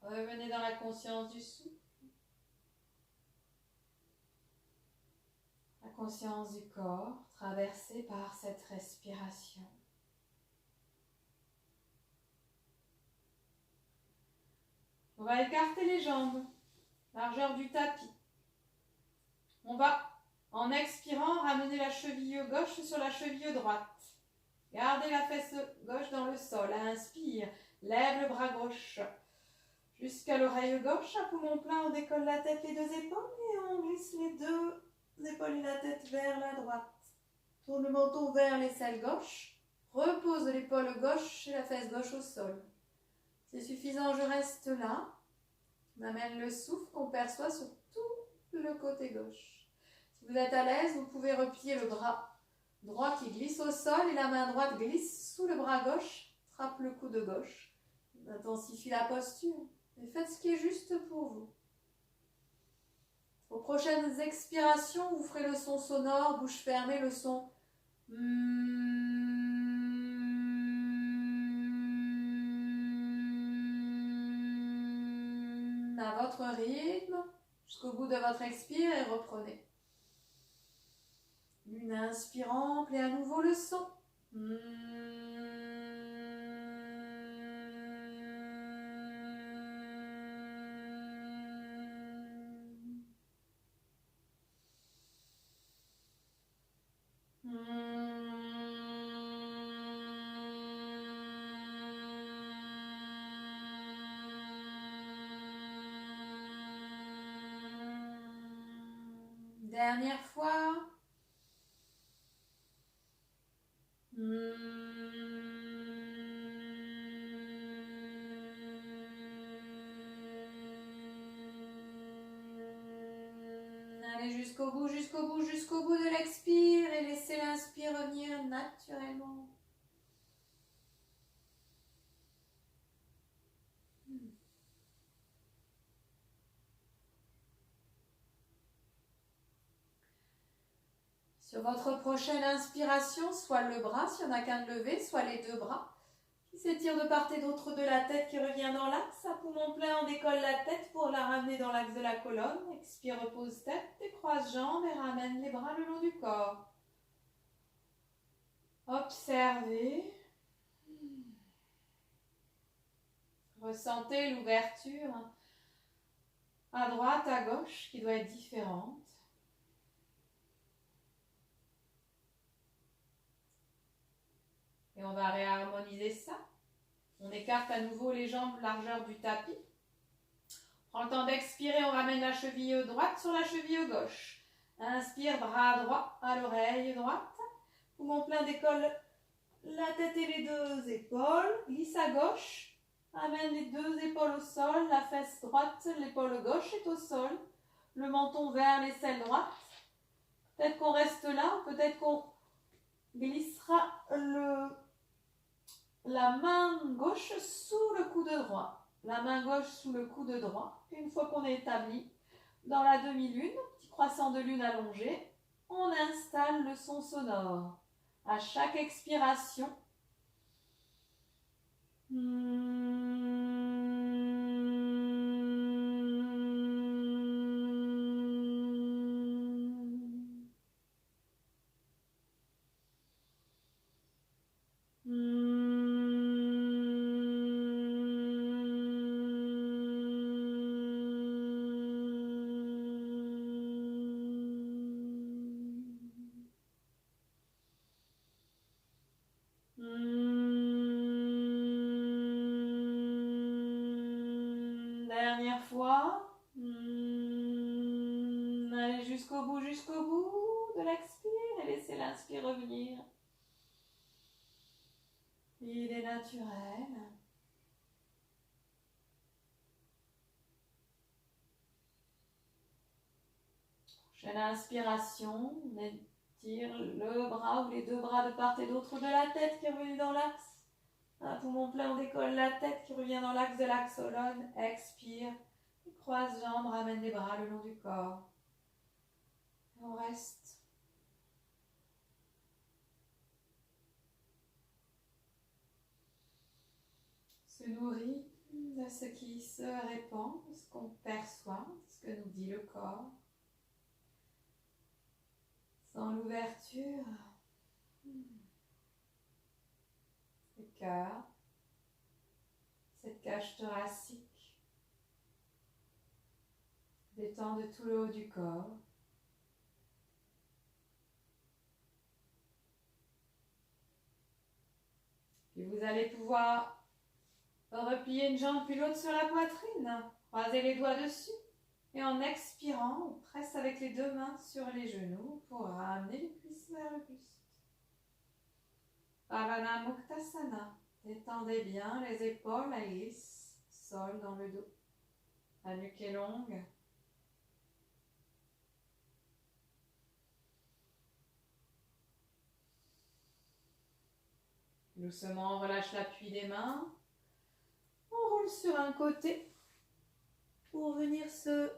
Revenez dans la conscience du souffle. La conscience du corps traversée par cette respiration. On va écarter les jambes, largeur du tapis. On va, en expirant, ramener la cheville gauche sur la cheville droite. Gardez la fesse gauche dans le sol. Inspire, lève le bras gauche jusqu'à l'oreille gauche. À poumon plein, on décolle la tête, les deux épaules et on glisse les deux épaules et la tête vers la droite. Tourne le menton vers l'aisselle gauche. Repose l'épaule gauche et la fesse gauche au sol. C'est suffisant, je reste là. On amène le souffle qu'on perçoit sur tout le côté gauche. Si vous êtes à l'aise, vous pouvez replier le bras droit qui glisse au sol et la main droite glisse sous le bras gauche, trappe le coude gauche. Intensifie la posture et faites ce qui est juste pour vous. Aux prochaines expirations, vous ferez le son sonore, bouche fermée, le son à votre rythme, jusqu'au bout de votre expire et reprenez. Une inspire ample et à nouveau le son. Dernière fois. Allez jusqu'au bout, jusqu'au bout, jusqu'au bout de l'expire et laissez l'inspire venir naturellement. Sur votre prochaine inspiration, soit le bras, s'il n'y en a qu'un de levé, soit les deux bras qui s'étirent de part et d'autre de la tête qui revient dans l'axe. À poumon plein, on décolle la tête pour la ramener dans l'axe de la colonne. Expire, repose tête, décroise jambes et ramène les bras le long du corps. Observez. Ressentez l'ouverture à droite, à gauche qui doit être différente. Et on va réharmoniser ça. On écarte à nouveau les jambes, largeur du tapis. Prends le temps d'expirer, on ramène la cheville droite sur la cheville gauche. Inspire, bras droit à l'oreille droite. Poumon plein, décolle la tête et les deux épaules. Glisse à gauche. Amène les deux épaules au sol. La fesse droite, l'épaule gauche est au sol. Le menton vers l'aisselle droite. Peut-être qu'on reste là, peut-être qu'on glissera la main gauche sous le coude droit. La main gauche sous le coude droit. Une fois qu'on est établi dans la demi-lune, petit croissant de lune allongé, on installe le son sonore. À chaque expiration, dernière fois. Allez jusqu'au bout de l'expire et laissez l'inspire revenir. Il est naturel. Prochaine inspiration, on étire le bras ou les deux bras de part et d'autre de la tête qui est revenu dans l'axe. Un poumon plein, on décolle la tête qui revient dans l'axe de la colonne. Expire. Croise jambes, ramène les bras le long du corps. On reste. Se nourrit de de ce qui se répand, de ce qu'on perçoit, de ce que nous dit le corps. Sans l'ouverture du cœur, cette cage thoracique, détend de tout le haut du corps. Puis vous allez pouvoir replier une jambe puis l'autre sur la poitrine, croiser les doigts dessus et en expirant, on presse avec les deux mains sur les genoux pour ramener les cuisses vers le buste. Pavana Muktasana, détendez bien les épaules, elles glissent, sol dans le dos. La nuque est longue. Doucement, on relâche l'appui des mains. On roule sur un côté pour venir se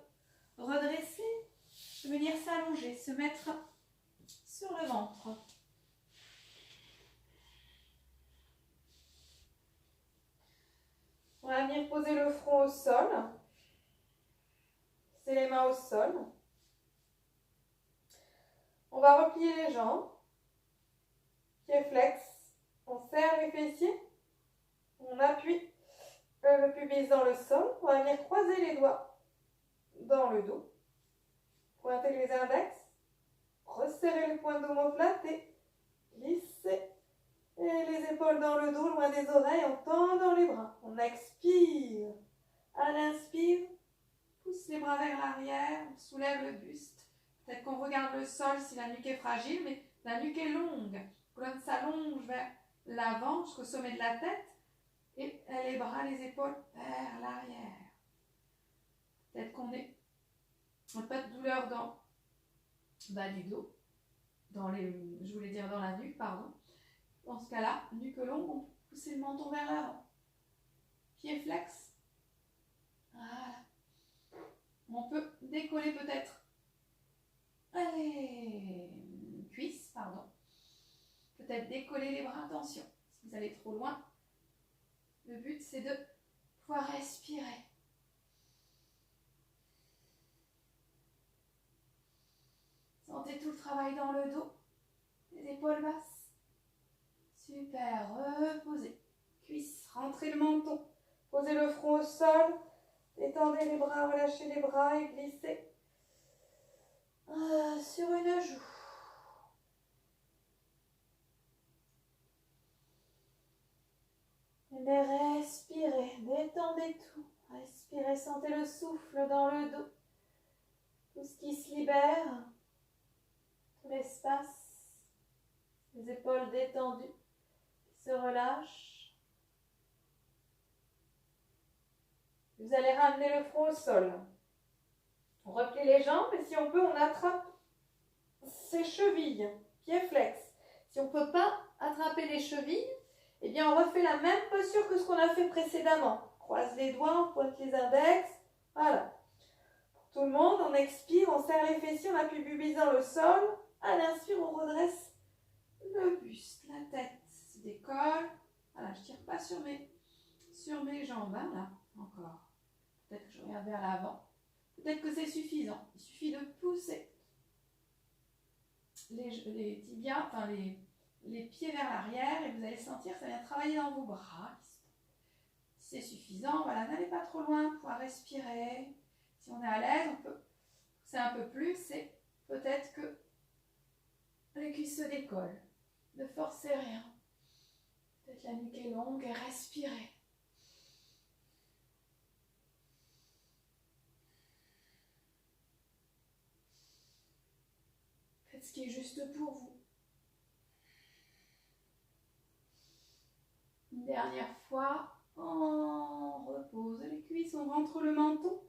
redresser, venir s'allonger, se mettre sur le ventre. On va venir poser le front au sol. C'est les mains au sol. On va replier les jambes. Pieds flex. On serre les fessiers. On appuie le pubis dans le sol. On va venir croiser les doigts dans le dos. Pointer les index. Resserrer le point d'omoplate et glisser. Et les épaules dans le dos, loin des oreilles, en tendant les bras. On expire. À l'inspire, pousse les bras vers l'arrière, on soulève le buste. Peut-être qu'on regarde le sol si la nuque est fragile, mais la nuque est longue. La colonne s'allonge vers l'avant jusqu'au sommet de la tête. Et les bras, les épaules vers l'arrière. Peut-être qu'on est... On n'a pas de douleur dans le bas du dos. Je voulais dire dans la nuque, pardon. Dans ce cas-là, nuque longue, on peut pousser le menton vers l'avant. Pied flex. Voilà. On peut décoller peut-être. Allez, cuisses, pardon. Peut-être décoller les bras, attention. Si vous allez trop loin, le but c'est de pouvoir respirer. Sentez tout le travail dans le dos, les épaules basses. Super, reposez. Cuisses, rentrez le menton. Posez le front au sol. Détendez les bras, relâchez les bras et glissez sur une joue. Et bien respirez, détendez tout. Respirez, sentez le souffle dans le dos. Tout ce qui se libère. Tout l'espace. Les épaules détendues. Se relâche. Vous allez ramener le front au sol. On replie les jambes et si on peut, on attrape ses chevilles, pieds flex. Si on ne peut pas attraper les chevilles, eh bien on refait la même posture que ce qu'on a fait précédemment. On croise les doigts, on pointe les index. Voilà. Pour tout le monde, on expire, on serre les fessiers, on appuie le pubis dans le sol. À l'inspire, on redresse le buste, la tête se décolle. Voilà, je ne tire pas sur mes jambes, hein, là, encore. Peut-être que je regarde vers l'avant. Peut-être que c'est suffisant. Il suffit de pousser les tibias, enfin les pieds vers l'arrière et vous allez sentir que ça vient travailler dans vos bras. Si c'est suffisant, voilà, n'allez pas trop loin, pouvoir respirer. Si on est à l'aise, on peut pousser un peu plus et peut-être que les cuisses se décollent. Ne forcez rien. Peut-être la nuque est longue et respirez. Faites ce qui est juste pour vous. Une dernière fois, on repose les cuisses, on rentre le menton.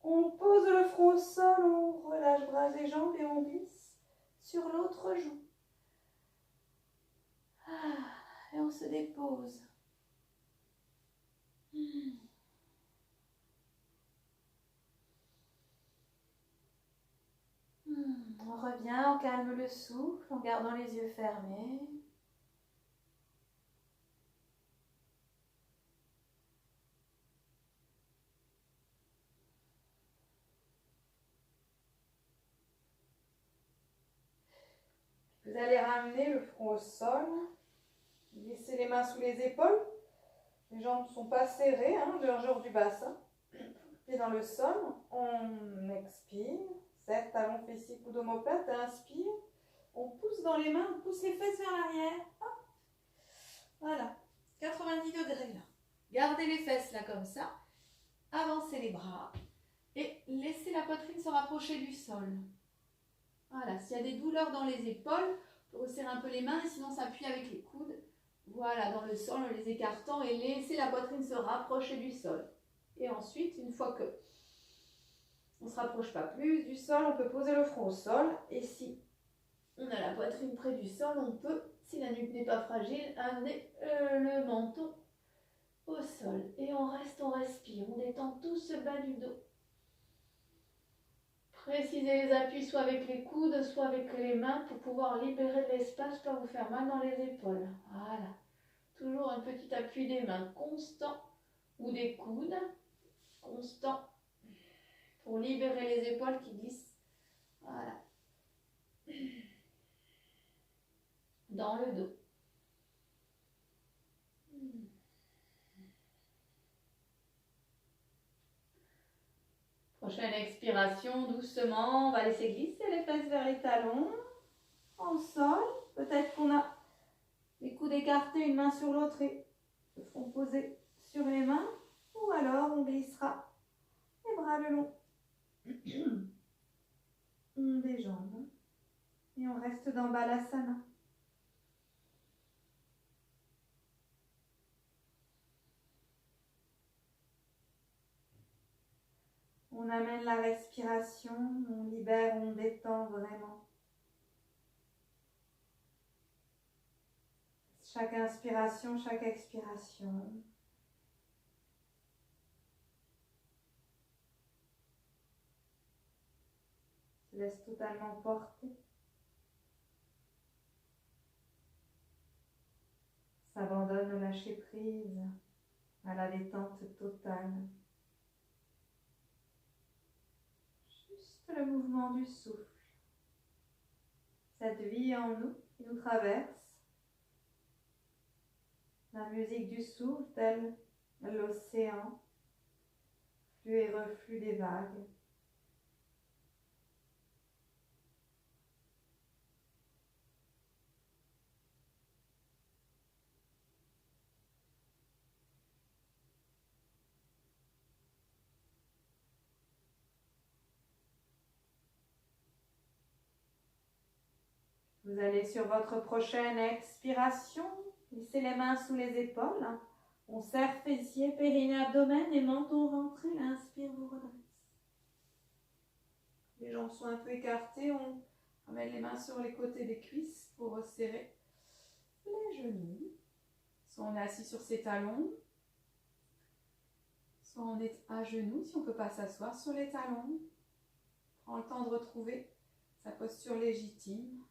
On pose le front au sol, on relâche bras et jambes et on glisse sur l'autre joue. Et on se dépose. On revient, on calme le souffle en gardant les yeux fermés. Vous allez ramener le front au sol. Laissez les mains sous les épaules. Les jambes ne sont pas serrées, hein, de largeur du bassin. Pieds dans le sol. On expire. Serre, talons, fessiers, coude omoplate. Inspire. On pousse dans les mains, on pousse les fesses vers l'arrière. Voilà. 90 degrés là. Gardez les fesses là comme ça. Avancez les bras. Et laissez la poitrine se rapprocher du sol. Voilà. S'il y a des douleurs dans les épaules, on peut resserrer un peu les mains et sinon s'appuie avec les coudes. Voilà, dans le sol en les écartant et laissez la poitrine se rapprocher du sol. Et ensuite, une fois que on ne se rapproche pas plus du sol, on peut poser le front au sol. Et si on a la poitrine près du sol, on peut, si la nuque n'est pas fragile, amener le menton au sol. Et on reste, on respire, on détend tout ce bas du dos. Précisez les appuis soit avec les coudes, soit avec les mains pour pouvoir libérer de l'espace, pas vous faire mal dans les épaules. Voilà. Toujours un petit appui des mains constant ou des coudes constant pour libérer les épaules qui glissent. Voilà. Dans le dos. Prochaine expiration, doucement, on va laisser glisser les fesses vers les talons, en sol. Peut-être qu'on a les coudes écartés, une main sur l'autre et le front posé sur les mains. Ou alors on glissera les bras le long des jambes. Et on reste dans Balasana. On amène la respiration, on libère, on détend vraiment. Chaque inspiration, chaque expiration. Se laisse totalement porter. S'abandonne au lâcher prise, à la détente totale. Juste le mouvement du souffle. Cette vie en nous qui nous traverse. La musique du souffle, tel l'océan, flux et reflux des vagues. Vous allez sur votre prochaine expiration, laissez les mains sous les épaules. On serre fessiers, périnée, abdomen et menton rentré. Inspire, vous redresse. Les jambes sont un peu écartées. On ramène les mains sur les côtés des cuisses pour resserrer les genoux. Soit on est assis sur ses talons, soit on est à genoux si on ne peut pas s'asseoir sur les talons. Prends le temps de retrouver sa posture légitime.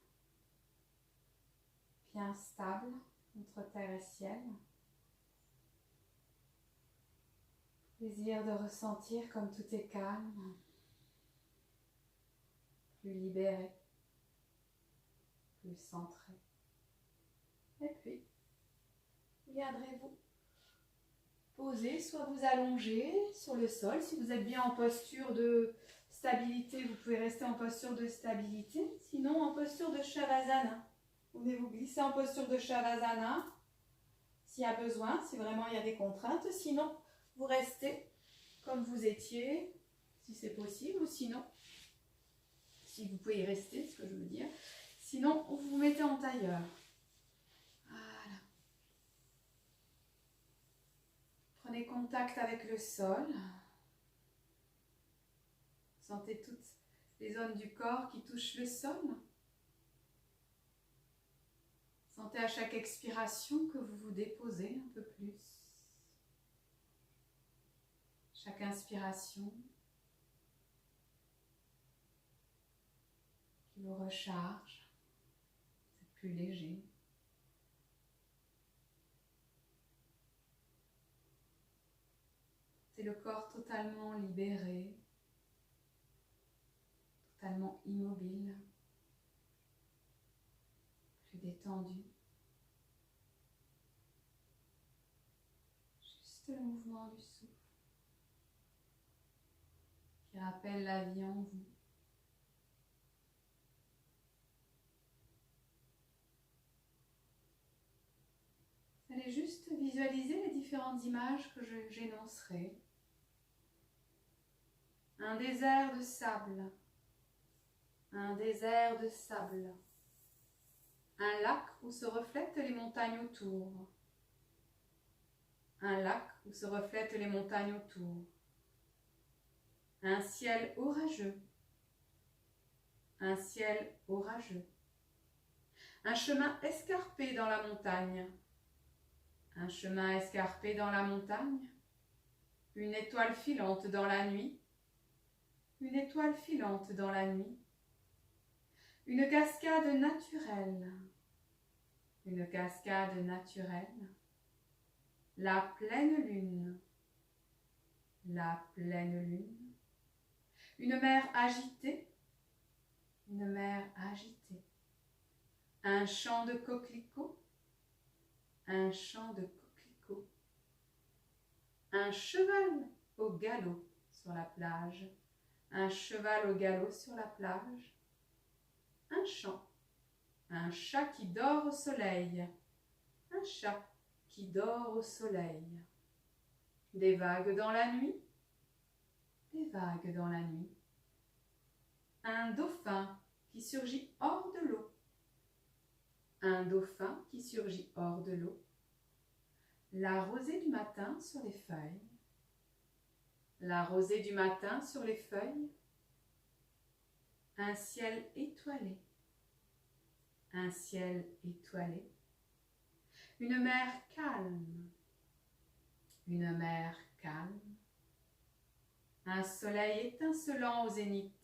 Bien stable entre terre et ciel. Plaisir de ressentir comme tout est calme, plus libéré, plus centré. Et puis, viendrez-vous poser, soit vous allonger sur le sol. Si vous êtes bien en posture de stabilité, vous pouvez rester en posture de stabilité. Sinon, en posture de Shavasana. Vous venez vous glisser en posture de Shavasana s'il y a besoin, si vraiment il y a des contraintes. Sinon, vous restez comme vous étiez, si c'est possible, ou sinon, si vous pouvez y rester, c'est ce que je veux dire. Sinon, vous vous mettez en tailleur. Voilà. Prenez contact avec le sol. Sentez toutes les zones du corps qui touchent le sol. Sentez à chaque expiration que vous vous déposez un peu plus. Chaque inspiration qui vous recharge, c'est plus léger. C'est le corps totalement libéré, totalement immobile. détendu. Juste le mouvement du souffle qui rappelle la vie en vous. Vous allez juste visualiser les différentes images que j'énoncerai. Un désert de sable. Un désert de sable. Un lac où se reflètent les montagnes autour. Un lac où se reflètent les montagnes autour. Un ciel orageux. Un ciel orageux. Un chemin escarpé dans la montagne. Un chemin escarpé dans la montagne. Une étoile filante dans la nuit. Une étoile filante dans la nuit. Une cascade naturelle. Une cascade naturelle. La pleine lune. La pleine lune. Une mer agitée. Une mer agitée. Un champ de coquelicots. Un champ de coquelicots. Un cheval au galop sur la plage. Un cheval au galop sur la plage. Un chant. Un chat qui dort au soleil. Un chat qui dort au soleil. Des vagues dans la nuit. Des vagues dans la nuit. Un dauphin qui surgit hors de l'eau. Un dauphin qui surgit hors de l'eau. La rosée du matin sur les feuilles. La rosée du matin sur les feuilles. Un ciel étoilé. Un ciel étoilé. Une mer calme. Une mer calme. Un soleil étincelant au zénith.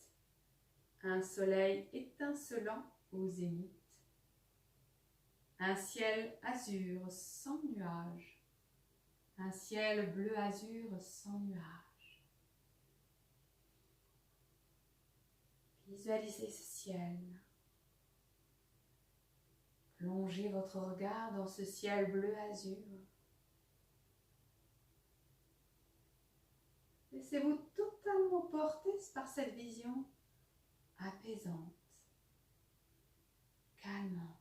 Un soleil étincelant au zénith. Un ciel azur sans nuages. Un ciel bleu azur sans nuages. Visualisez ce ciel. Plongez votre regard dans ce ciel bleu azur. Laissez-vous totalement porter par cette vision apaisante, calmante.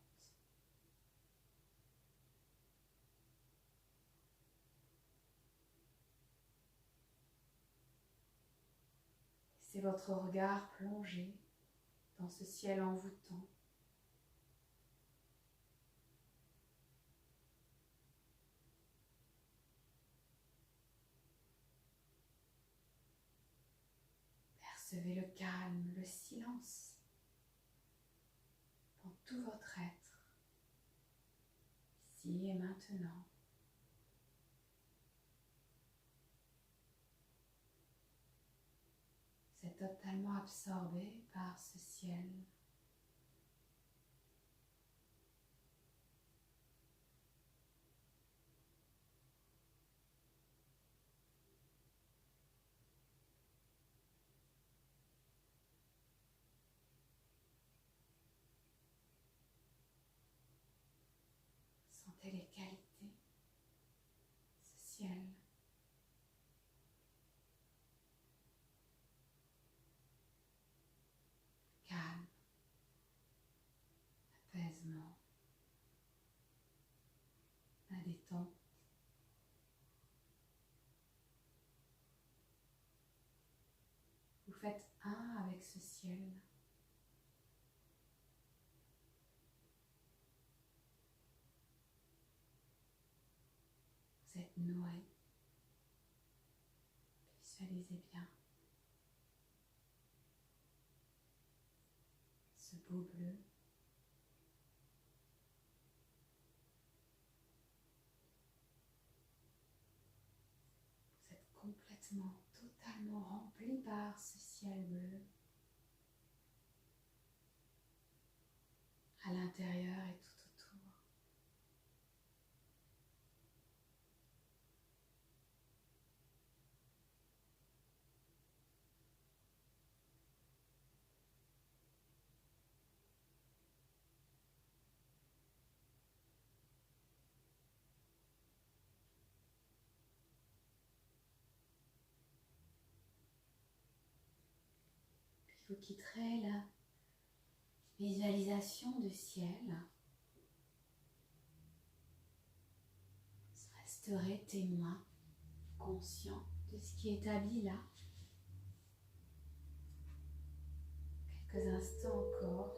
Laissez votre regard plonger dans ce ciel envoûtant. Percevez le calme, le silence dans tout votre être, ici et maintenant. Vous êtes totalement absorbé par ce ciel. Sentez les qualités, ce ciel. Calme, apaisement, la détente. Vous faites un avec ce ciel. Vous êtes nourri. Visualisez bien ce beau bleu. Vous êtes complètement, totalement rempli par ce ciel bleu. À l'intérieur et tout autour. vous quitterez la visualisation du ciel. Vous resterez témoin, conscient de ce qui est établi là. Quelques instants encore.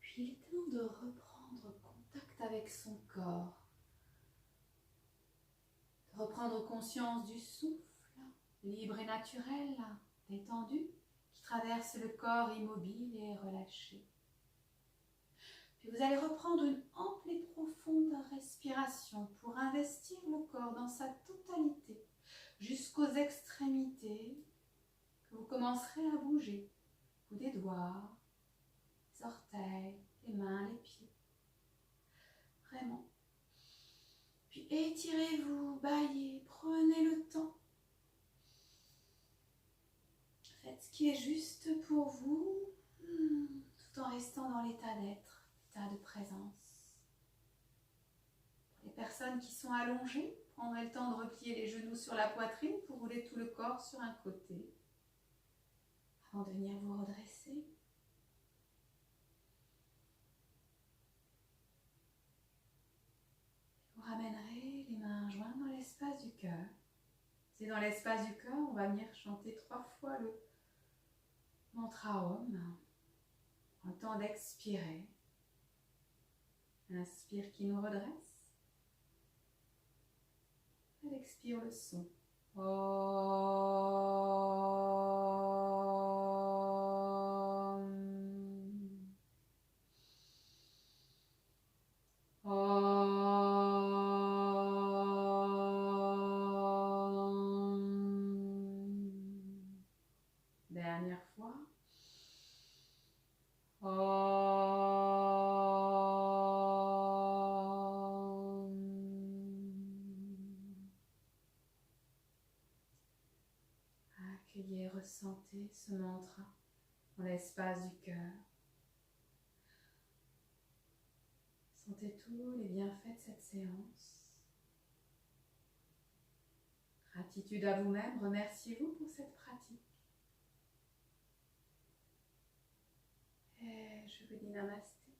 Puis il est temps de reprendre contact avec son corps, de reprendre conscience du souffle, libre et naturel, détendu, qui traverse le corps immobile et relâché. Puis vous allez reprendre une ample et profonde respiration pour investir le corps dans sa totalité, jusqu'aux extrémités, que vous commencerez à bouger, bout des doigts, les orteils, les mains, les pieds. Vraiment. Puis étirez-vous, bâillez, prenez le temps. Faites ce qui est juste pour vous, tout en restant dans l'état d'être, l'état de présence. Pour les personnes qui sont allongées, prendrez le temps de replier les genoux sur la poitrine pour rouler tout le corps sur un côté, avant de venir vous redresser. Vous ramènerez les mains jointes dans l'espace du cœur. C'est dans l'espace du cœur, on va venir chanter 3 fois le mantra Om. En temps d'expirer. Inspire qui nous redresse. Elle expire le son. Dernière fois. Accueillez, ressentez ce mantra dans l'espace du cœur. Sentez tous les bienfaits de cette séance. Gratitude à vous-même, remerciez-vous pour cette pratique. Et je vous dis namasté.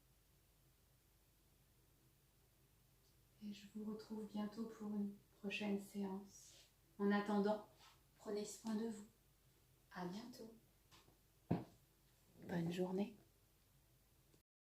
Et je vous retrouve bientôt pour une prochaine séance. En attendant, prenez soin de vous. À bientôt. Bonne journée.